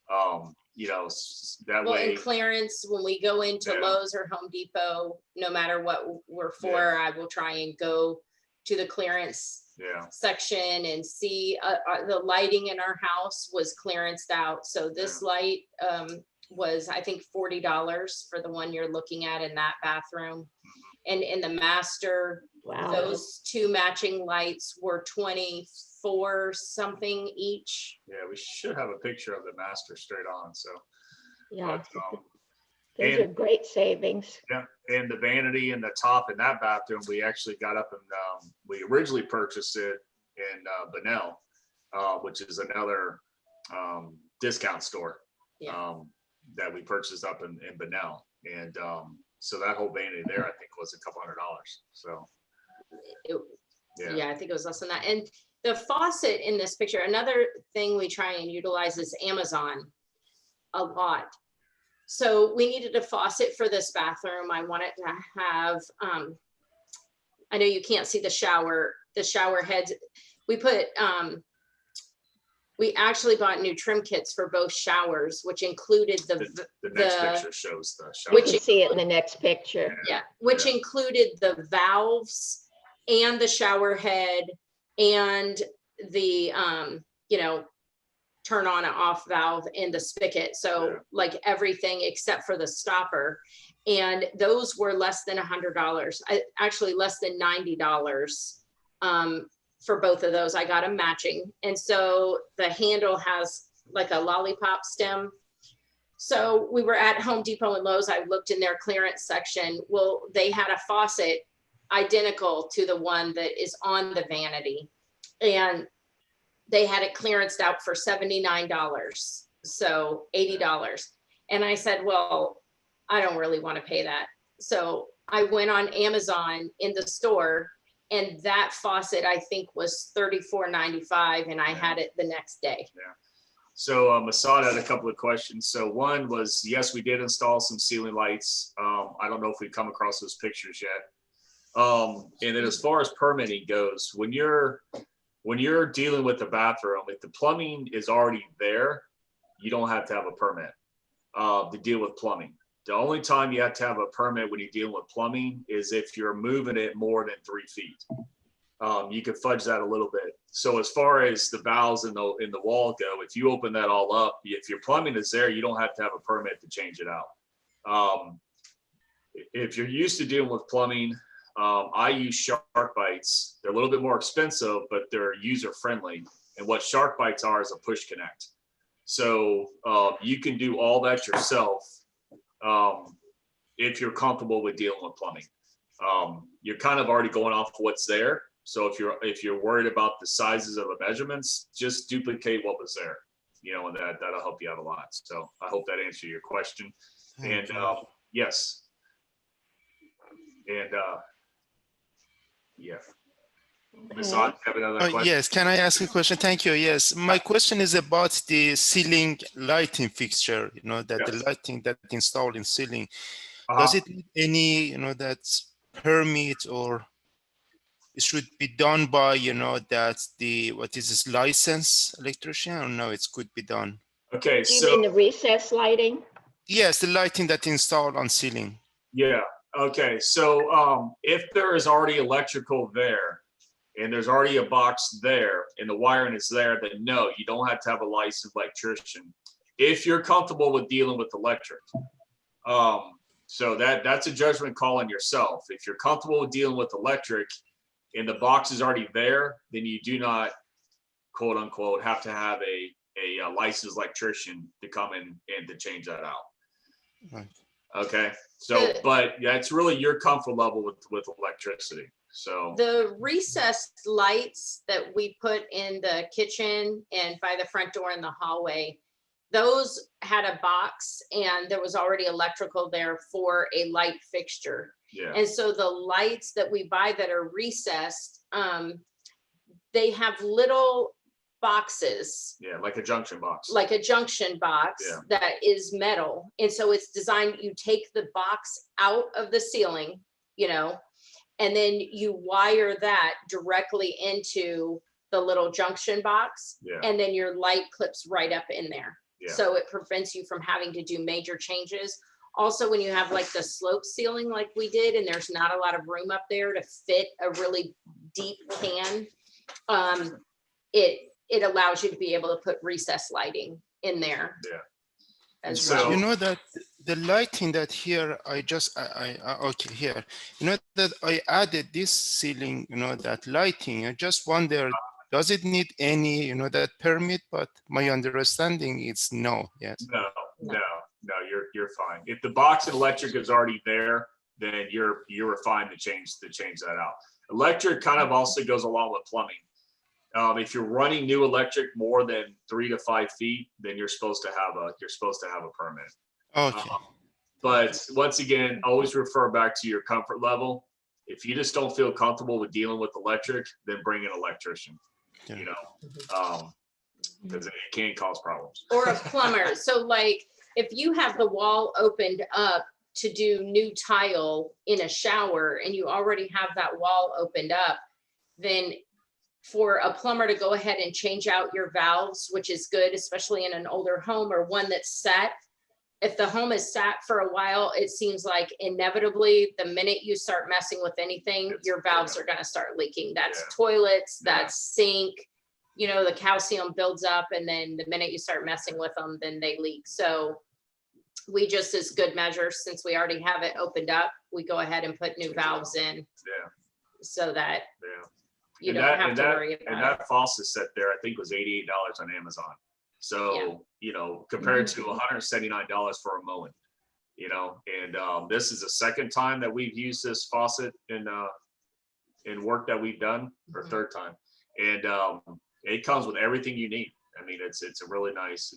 That Well, way. in clearance, when we go into Yeah. Lowe's or Home Depot, no matter what we're for, I will try and go to the clearance Yeah. section and see the lighting in our house was clearanced out. So this light was, I think, $40 for the one you're looking at in that bathroom. And in the master, Wow. those two matching lights were 24 something each. Yeah, we should have a picture of the master straight on. So, Yeah, but, those are great savings. yeah, and the vanity and the top in that bathroom, we actually got up and we originally purchased it in Bunnell, which is another discount store that we purchased up in Bunnell. And so that whole vanity there, I think, was a couple $100. So, Yeah, I think it was less than that. And the faucet in this picture, another thing we try and utilize is Amazon a lot. So we needed a faucet for this bathroom. I wanted to have, I know you can't see the shower heads. We put, we actually bought new trim kits for both showers, which included the next picture shows the shower. We can see it in the next picture. Yeah, which included the valves and the shower head and the, turn on and off valve in the spigot. So like everything except for the stopper. And those were less than $100. Actually less than $90 for both of those. I got them matching. And so the handle has like a lollipop stem. So we were at Home Depot and Lowe's. I looked in their clearance section. Well, they had a faucet identical to the one that is on the vanity. And they had it clearanced out for $79, so $80. And I said, well, I don't really want to pay that. So I went on Amazon in the store, and that faucet, I think, was $34.95, and I had it the next day. Yeah. So Masad had a couple of questions. So one was, yes, we did install some ceiling lights. I don't know if we've come across those pictures yet. And then as far as permitting goes, when you're dealing with the bathroom, if the plumbing is already there, you don't have to have a permit to deal with plumbing. The only time you have to have a permit when you're dealing with plumbing is if you're moving it more than 3 feet. You can fudge that a little bit. So as far as the valves in the wall go, if you open that all up, if your plumbing is there, you don't have to have a permit to change it out. If you're used to dealing with plumbing, I use shark bites. They're a little bit more expensive, but they're user friendly. And what shark bites are is a push connect. So you can do all that yourself if you're comfortable with dealing with plumbing. You're kind of already going off what's there. So if you're worried about the sizes of the measurements, just duplicate what was there, and that'll help you out a lot. So I hope that answered your question. And yes. And yeah. Masad, have another question? Yes, can I ask a question? Thank you. Yes, my question is about the ceiling lighting fixture, the lighting that installed in ceiling. Does it need any, that's permit, or it should be done by, that's what is this, licensed electrician, or no, it could be done? Okay, Do you mean the recessed lighting? Yes, the lighting that installed on ceiling. Yeah. Okay. So if there is already electrical there and there's already a box there and the wiring is there, then no, you don't have to have a licensed electrician if you're comfortable with dealing with electric. So that's a judgment call on yourself. If you're comfortable with dealing with electric and the box is already there, then you do not, quote unquote, have to have a licensed electrician to come in and to change that out. Right. Okay. So, but that's really your comfort level with electricity. So the recessed lights that we put in the kitchen and by the front door in the hallway, those had a box and there was already electrical there for a light fixture. Yeah. And so the lights that we buy that are recessed, they have little boxes. Yeah, like a junction box. Like a junction box that is metal. And so it's designed, you take the box out of the ceiling, and then you wire that directly into the little junction box. Yeah. And then your light clips right up in there. Yeah. So it prevents you from having to do major changes. Also, when you have like the slope ceiling like we did, and there's not a lot of room up there to fit a really deep pan, it allows you to be able to put recessed lighting in there. Yeah. As So- well. You know that the lighting that here, okay, here, you know that I added this ceiling, you know, that lighting. I just wonder, does it need any, you know, that permit? But my understanding is no, yes. No, you're fine. If the box and electric is already there, then you're fine to change that out. Electric kind of also goes along with plumbing. If you're running new electric more than 3 to 5 feet, then you're supposed to have a permit. Okay. But once again, always refer back to your comfort level. If you just don't feel comfortable with dealing with electric, then bring an electrician. Yeah. You know, because it can cause problems. Or a plumber. So like, if you have the wall opened up to do new tile in a shower and you already have that wall opened up, then for a plumber to go ahead and change out your valves, which is good, especially in an older home or one that's set. If the home is sat for a while, it seems like inevitably the minute you start messing with anything, your valves are going to start leaking. That's toilets, that's sink, you know, the calcium builds up, and then the minute you start messing with them, then they leak. So we just, as good measure, since we already have it opened up, we go ahead and put new valves in so that you And don't have to worry and about it. that faucet set there, I think was $88 on Amazon. So, you know, compared to $179 for a mowing, you know, and this is the second time that we've used this faucet in work that we've done, or third time. And it comes with everything you need. I mean, it's a really nice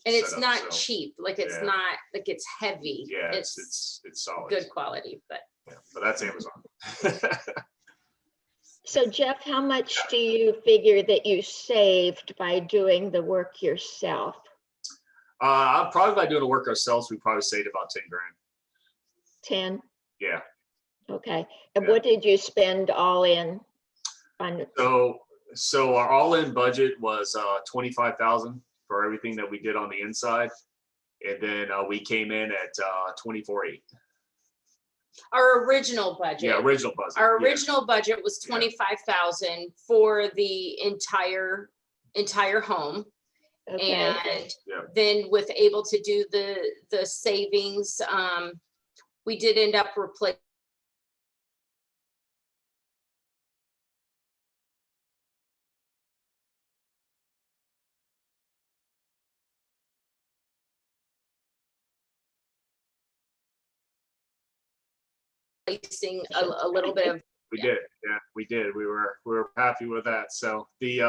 And it's setup, not so, cheap, like it's not like it's heavy. yeah, it's solid. Good quality, but Yeah, but that's Amazon. So Jeff, how much do you figure that you saved by doing the work yourself? Probably by doing the work ourselves, we probably saved about 10 grand. 10? Yeah. Okay. And what did you spend all in on? So our all-in budget was 25,000 for everything that we did on the inside, and then we came in at 24,800. our original budget. Yeah, original budget. Our yeah. original budget was 25,000 for the entire home. Okay. And then with able to do the savings, we did end up replacing a little bit of. We did, yeah, we did. We were happy with that. So the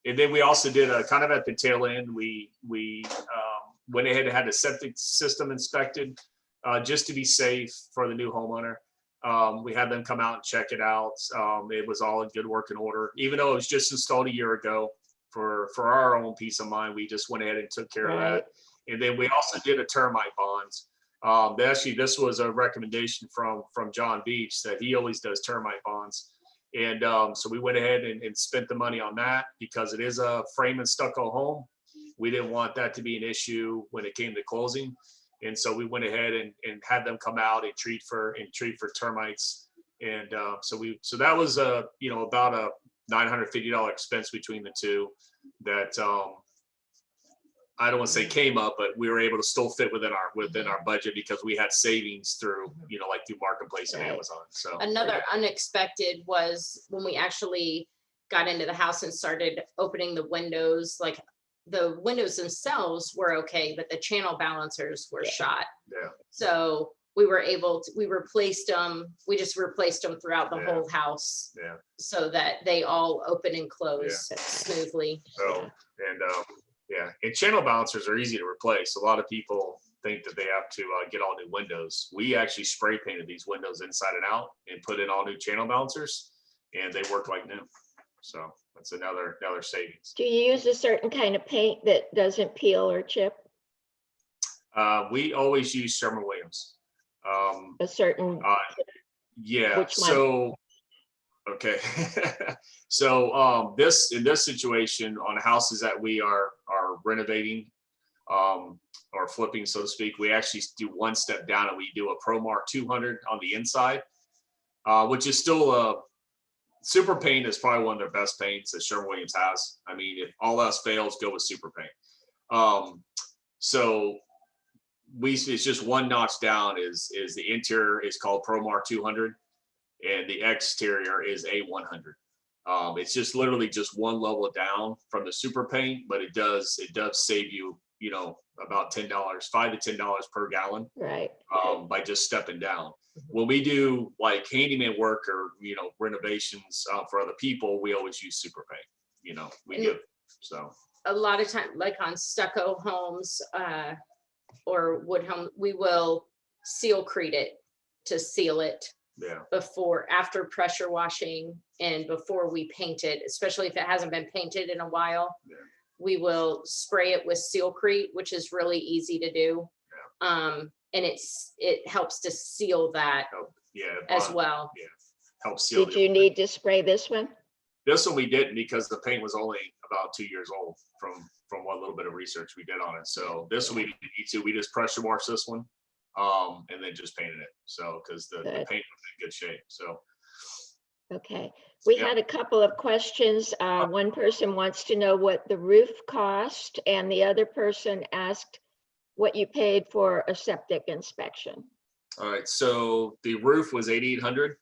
and then we also did a kind of at the tail end. We went ahead and had the septic system inspected just to be safe for the new homeowner. We had them come out and check it out. It was all in good working order, even though it was just installed a year ago. For our own peace of mind, we just went ahead and took care of that. And then we also did a termite bonds. Actually, this was a recommendation from John Beach that he always does termite bonds. And so we went ahead and spent the money on that because it is a frame and stucco home. We didn't want that to be an issue when it came to closing. And so we went ahead and had them come out and treat for termites. And so that was about a $950 expense between the two that I don't want to say came up, but we were able to still fit within our budget because we had savings through, like through Marketplace and Amazon. So another unexpected was when we actually got into the house and started opening the windows, like the windows themselves were okay, but the channel balancers were shot. Yeah. So we replaced them. We just replaced them throughout the whole house. Yeah. So that they all open and close smoothly. So, and channel balancers are easy to replace. A lot of people think that they have to get all new windows. We actually spray painted these windows inside and out and put in all new channel balancers, and they work like new. So that's another savings. Do you use a certain kind of paint that doesn't peel or chip? We always use Sherman-Williams. A certain. Yeah. Which one? So Okay. So in this situation on houses that we are renovating or flipping, so to speak, we actually do one step down and we do a ProMark 200 on the inside, which is still super paint is probably one of their best paints that Sherwin-Williams has. I mean, if all else fails, go with super paint. So it's just one notch down is the interior is called ProMark 200 and the exterior is A100. It's just literally just one level down from the super paint, but it does save you, about $10, $5 to $10 per gallon, Right. by just stepping down. When we do like handyman work or, renovations for other people, we always use super paint, so. A lot of time, like on stucco homes, or wood home, we will sealcrete it to seal it Yeah. after pressure washing and before we paint it, especially if it hasn't been painted in a while. Yeah. We will spray it with sealcrete, which is really easy to do. Yeah. And it helps to seal that as well. Yeah. Helps seal. Did you need to spray this one? This one we didn't because the paint was only about 2 years old from what little bit of research we did on it. So this one we didn't need to. We just pressure washed this one, and then just painted it. So because the paint was in good shape. So. Okay, we Yeah. had a couple of questions. One person wants to know what the roof cost, and the other person asked what you paid for a septic inspection. All right, so the roof was 8,800.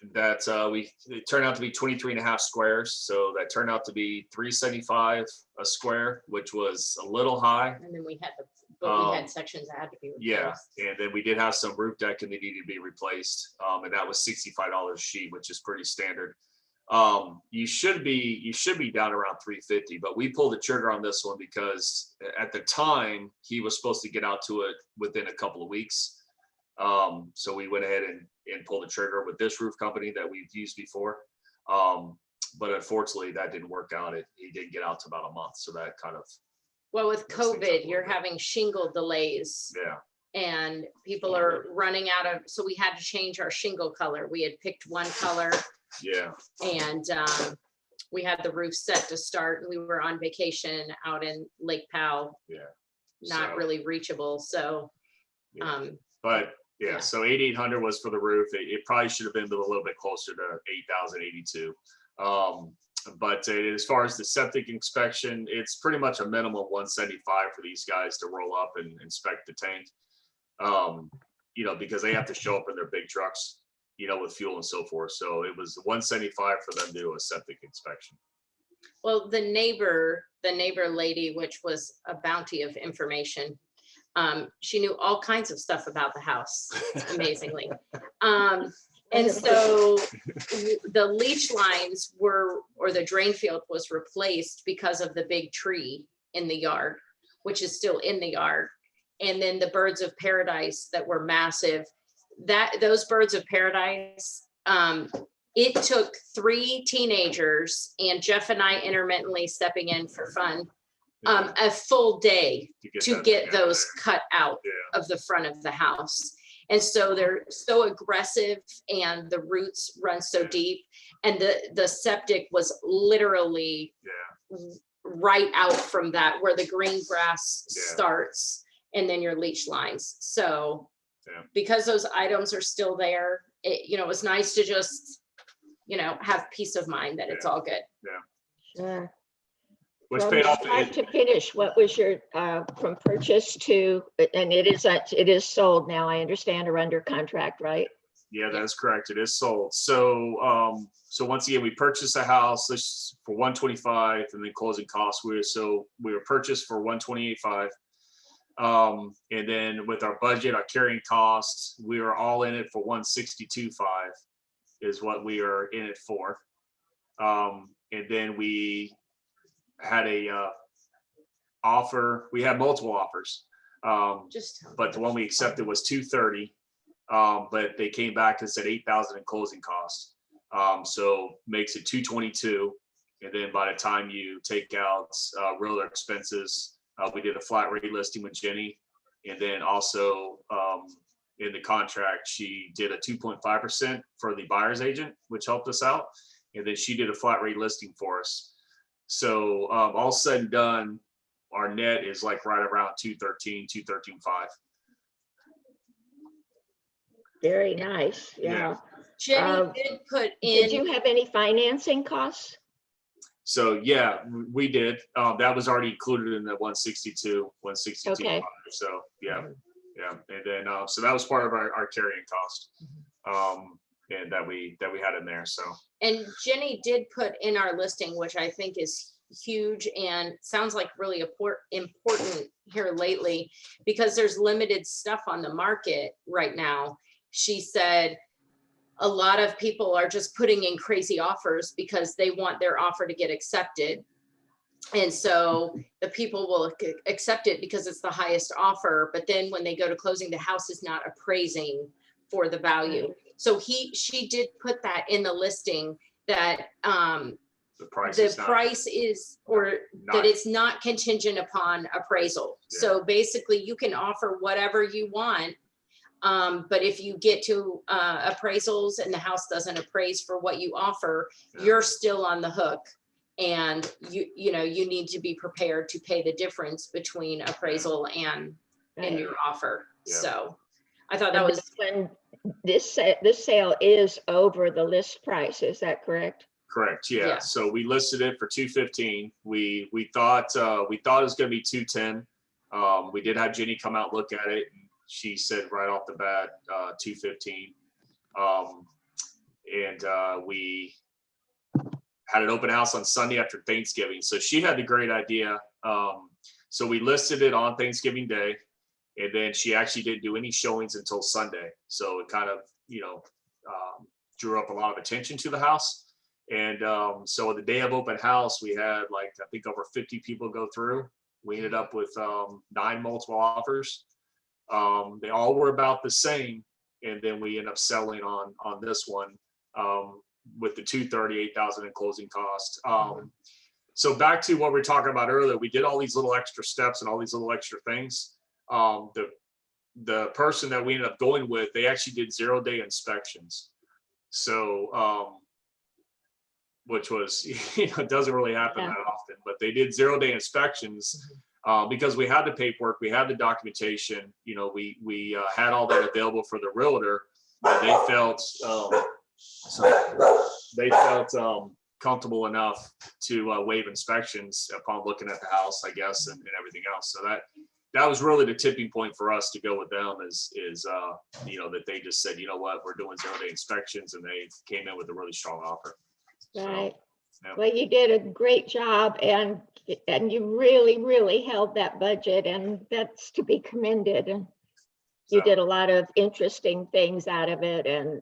It turned out to be 23 and a half squares. So that turned out to be 375 a square, which was a little high. And then we had sections that had to be replaced. Yeah, and then we did have some roof decking that needed to be replaced. And that was $65 a sheet, which is pretty standard. You should be down around 350, but we pulled the trigger on this one because at the time he was supposed to get out to it within a couple of weeks. So we went ahead and pulled the trigger with this roof company that we've used before. But unfortunately that didn't work out. He didn't get out to about a month. So that kind of. Well, with COVID, you're having shingle delays. Yeah. And people are running out of, so we had to change our shingle color. We had picked one color. Yeah. And we had the roof set to start, and we were on vacation out in Lake Powell. Yeah. Not really reachable. So, but yeah, so 8,800 was for the roof. It probably should have been a little bit closer to 8,082. But as far as the septic inspection, it's pretty much a minimum 175 for these guys to roll up and inspect the tank. Because they have to show up in their big trucks, with fuel and so forth. So it was 175 for them to do a septic inspection. well, the neighbor lady, which was a bounty of information, she knew all kinds of stuff about the house, amazingly. And so the leach lines or the drain field was replaced because of the big tree in the yard, which is still in the yard. And then the birds of paradise that were massive, those birds of paradise, it took 3 teenagers and Jeff and I intermittently stepping in for fun, a full day to get those cut out of the front of the house. And so they're so aggressive and the roots run so deep, and the septic was literally right out from that where the green grass starts and then your leach lines. So because those items are still there, it was nice to just, have peace of mind that it's all good. Sure. Which From paid off. start to finish, what was your from purchase to, and it is sold now, I understand, or under contract, right? Yeah, that's correct. It is sold. So once again, we purchased a house for $125, and then closing costs. We were purchased for $128.5. And then with our budget, our carrying costs, we were all in it for $162.5 is what we are in it for. And then we had offer. We had multiple offers. But the one we accepted was $230. But they came back and said $8,000 in closing costs. So makes it $222. And then by the time you take out realtor expenses, we did a flat rate listing with Jenny. And then also in the contract, she did a 2.5% for the buyer's agent, which helped us out. And then she did a flat rate listing for us. So all said and done, our net is like right around 213, 213.5. Very nice, yeah. Jenny did put Did in, you have any financing costs? So yeah, we did. That was already included in the 162. Okay. So yeah. And then so that was part of our carrying cost, and that we had in there. So. and Jenny did put in our listing, which I think is huge and sounds like really important here lately, because there's limited stuff on the market right now. She said a lot of people are just putting in crazy offers because they want their offer to get accepted. And so the people will accept it because it's the highest offer. But then when they go to closing, the house is not appraising for the value. So she did put that in the listing that The price that it's not contingent upon appraisal. Yeah. So basically you can offer whatever you want. But if you get to appraisals and the house doesn't appraise for what you offer, you're still on the hook. And you need to be prepared to pay the difference between appraisal and your offer. Yeah. So I thought that was when this sale is over the list price, is that correct? Correct. Yeah. Yeah. So we listed it for 215. We thought it was going to be 210. We did have Jenny come out, look at it, and she said right off the bat 215. We had an open house on Sunday after Thanksgiving. So she had the great idea. So we listed it on Thanksgiving Day, and then she actually didn't do any showings until Sunday. So it kind of, drew up a lot of attention to the house. And so the day of open house, we had I think over 50 people go through. We ended up with 9 multiple offers. They all were about the same. And then we ended up selling on this one with the $238,000 in closing costs. So back to what we were talking about earlier, we did all these little extra steps and all these little extra things. The person that we ended up going with, they actually did 0-day inspections. So, which was, it doesn't really happen that often, but they did 0-day inspections because we had the paperwork, we had the documentation, we had all that available for the realtor. They felt, comfortable enough to waive inspections upon looking at the house, I guess, and everything else. So that was really the tipping point for us to go with them is that they just said, you know what, we're doing 0-day inspections, and they came in with a really strong offer. Right. Yeah. Well, you did a great job, and you really held that budget, and that's to be commended. And you did a lot of interesting things out of it, and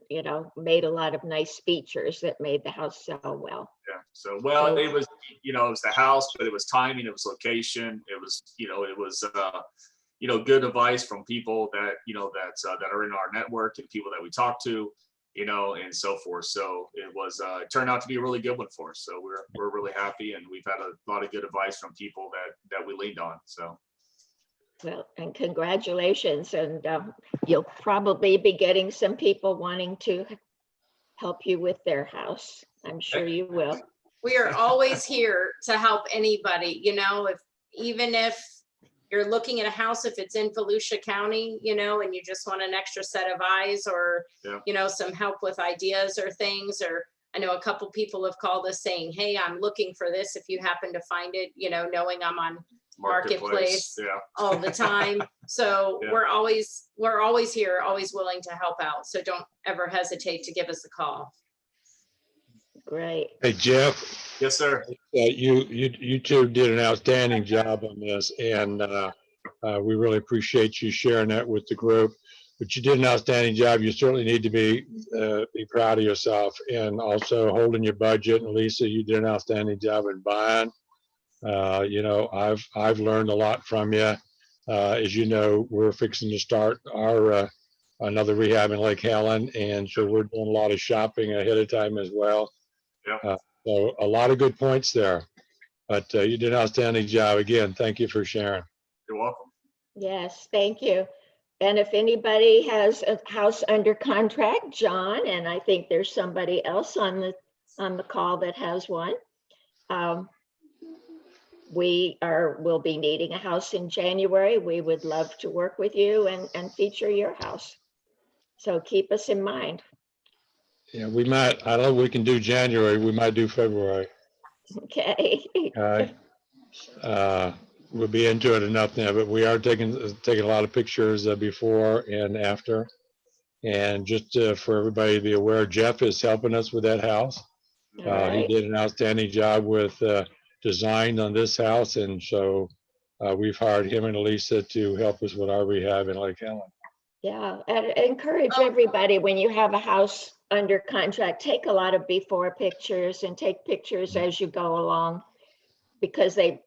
made a lot of nice features that made the house sell well. Yeah. So it was, it was the house, but it was timing, it was location, it was, good advice from people that that are in our network and people that we talk to, and so forth. So it was turned out to be a really good one for us. So we're really happy, and we've had a lot of good advice from people that we leaned on. So. Well, and congratulations. And you'll probably be getting some people wanting to help you with their house. I'm sure you will. we are always here to help anybody, even if you're looking at a house, if it's in Volusia County, and you just want an extra set of eyes or, some help with ideas or things, or I know a couple people have called us saying, hey, I'm looking for this. If you happen to find it, knowing I'm on Marketplace all the time. So we're always here, always willing to help out. So don't ever hesitate to give us a call. Great. Hey, Jeff. Yes, sir. You two did an outstanding job on this, and we really appreciate you sharing that with the group. But you did an outstanding job. You certainly need to be proud of yourself, and also holding your budget. And Lisa, you did an outstanding job in buying. I've learned a lot from you. As you know, we're fixing to start our another rehab in Lake Helen, and so we're doing a lot of shopping ahead of time as well. Yeah. So a lot of good points there, but you did an outstanding job. Again, thank you for sharing. You're welcome. Yes, thank you. And if anybody has a house under contract, John, and I think there's somebody else on the call that has one. We'll be needing a house in January. We would love to work with you and feature your house. So keep us in mind. Yeah, we might, I don't know, we can do January, we might do February. Okay. We'll be into it enough now, but we are taking a lot of pictures before and after. And just for everybody to be aware, Jeff is helping us with that house. All He right. did an outstanding job with design on this house, and so we've hired him and Elisa to help us with our rehab in Lake Helen. Yeah, and encourage everybody, when you have a house under contract, take a lot of before pictures and take pictures as you go along, because they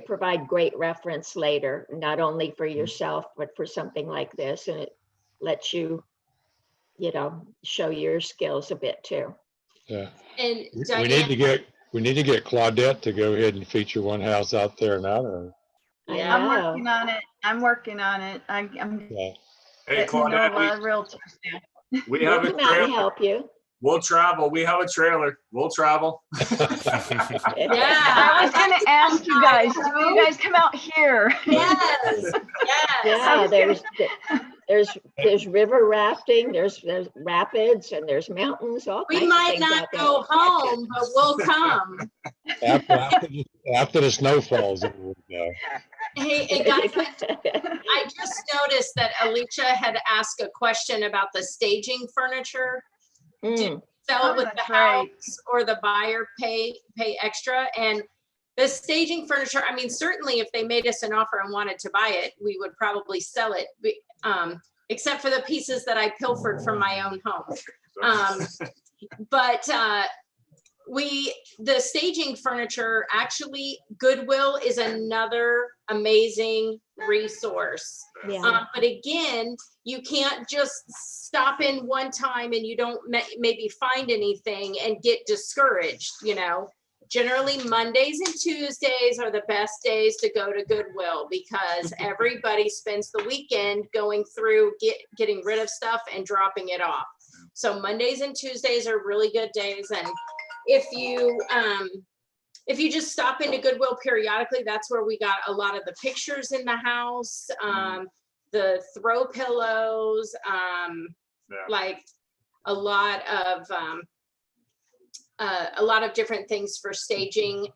provide great reference later, not only for yourself, but for something like this. And it lets you, show your skills a bit too. Yeah. And We need to get Claudette to go ahead and feature one house out there now. I Yeah. I'm know. working on it. I'm working on it. I'm Yeah. Hey, letting you know a lot Claudette, of realtors now. we We'll have a come out and trailer. help you. We'll travel. We have a trailer. We'll travel. Yeah. I was gonna ask you guys, do you guys come out here? Yes, Yeah, yes. there's river rafting, there's rapids, and there's mountains, all We kinds of might things not out there. go home, but we'll come. After the snow falls, we'll go. Hey, guys, I just noticed that Alicia had asked a question about the staging furniture. Mm, Sell Oh, with the that's right. house or the buyer pay extra? And the staging furniture, I mean, certainly if they made us an offer and wanted to buy it, we would probably sell it. Except for the pieces that I pilfered from my own home. But the staging furniture, actually, Goodwill is another amazing resource. yeah, But again, you can't just stop in one time and you don't maybe find anything and get discouraged, Generally, Mondays and Tuesdays are the best days to go to Goodwill, because everybody spends the weekend going through, getting rid of stuff and dropping it off. So Mondays and Tuesdays are really good days. And if you just stop into Goodwill periodically, that's where we got a lot of the pictures in the house, the throw pillows, like a lot of different things for staging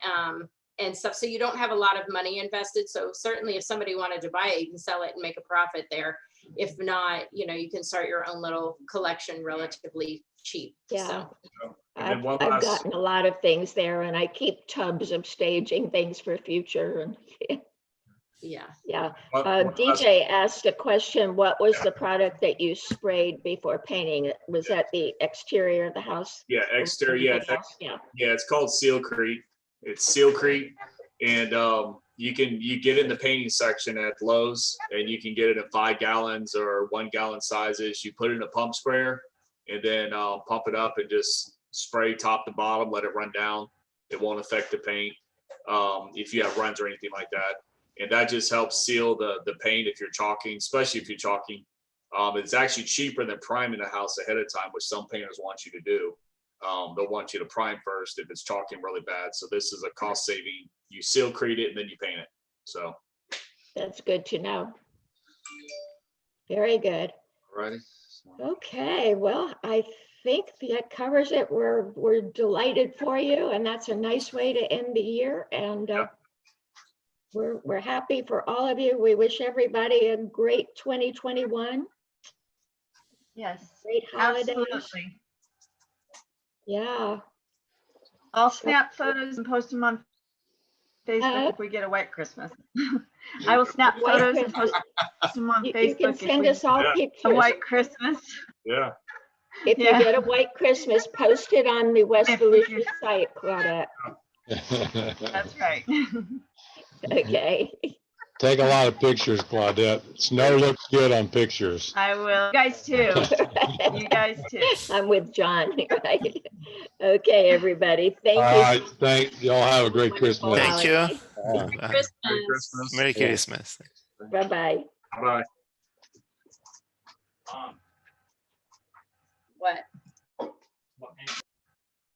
and stuff. So you don't have a lot of money invested. So certainly if somebody wanted to buy it, you can sell it and make a profit there. If not, you can start your own little collection relatively cheap. yeah. So. I've gotten a lot of things there, and I keep tubs of staging things for future. And Yeah. yeah. DJ asked a question. What was the product that you sprayed before painting? Was that the exterior of the house? Yeah, exterior. Yeah, it's called Sealcrete. It's Sealcrete, and you get in the painting section at Lowe's, and you can get it in 5 gallons or 1 gallon sizes. You put it in a pump sprayer, and then pump it up and just spray top to bottom. Let it run down. It won't affect the paint if you have runs or anything like that. And that just helps seal the paint if you're chalking, especially if you're chalking. It's actually cheaper than priming the house ahead of time, which some painters want you to do. They'll want you to prime first if it's chalking really bad. So this is a cost saving. You Sealcrete it and then you paint it. So that's good to know. Very good. Alrighty. Okay, well, I think that covers it. We're delighted for you, and that's a nice way to end the year. And we're happy for all of you. We wish everybody a great 2021. Yes, Great holidays. absolutely. Yeah. I'll snap photos and post them on Facebook if we get a white Christmas. I will snap White photos and Christmas. post them on You Facebook can if send we us all Yeah. a pictures. white Christmas. Yeah. If you Yeah. get a white Christmas, post it on the West If Volusia you- site, Claudette. That's right. Okay. Take a lot of pictures, Claudette. Snow looks good on pictures. I will. You guys too. You guys too. I'm with John. Right? Okay, everybody. Thank All you. right, thank y'all. Have a great Wonderful Christmas. Thank you. holiday. Bye. Christmas. Merry Christmas. Merry Christmas. Bye-bye. Bye. What?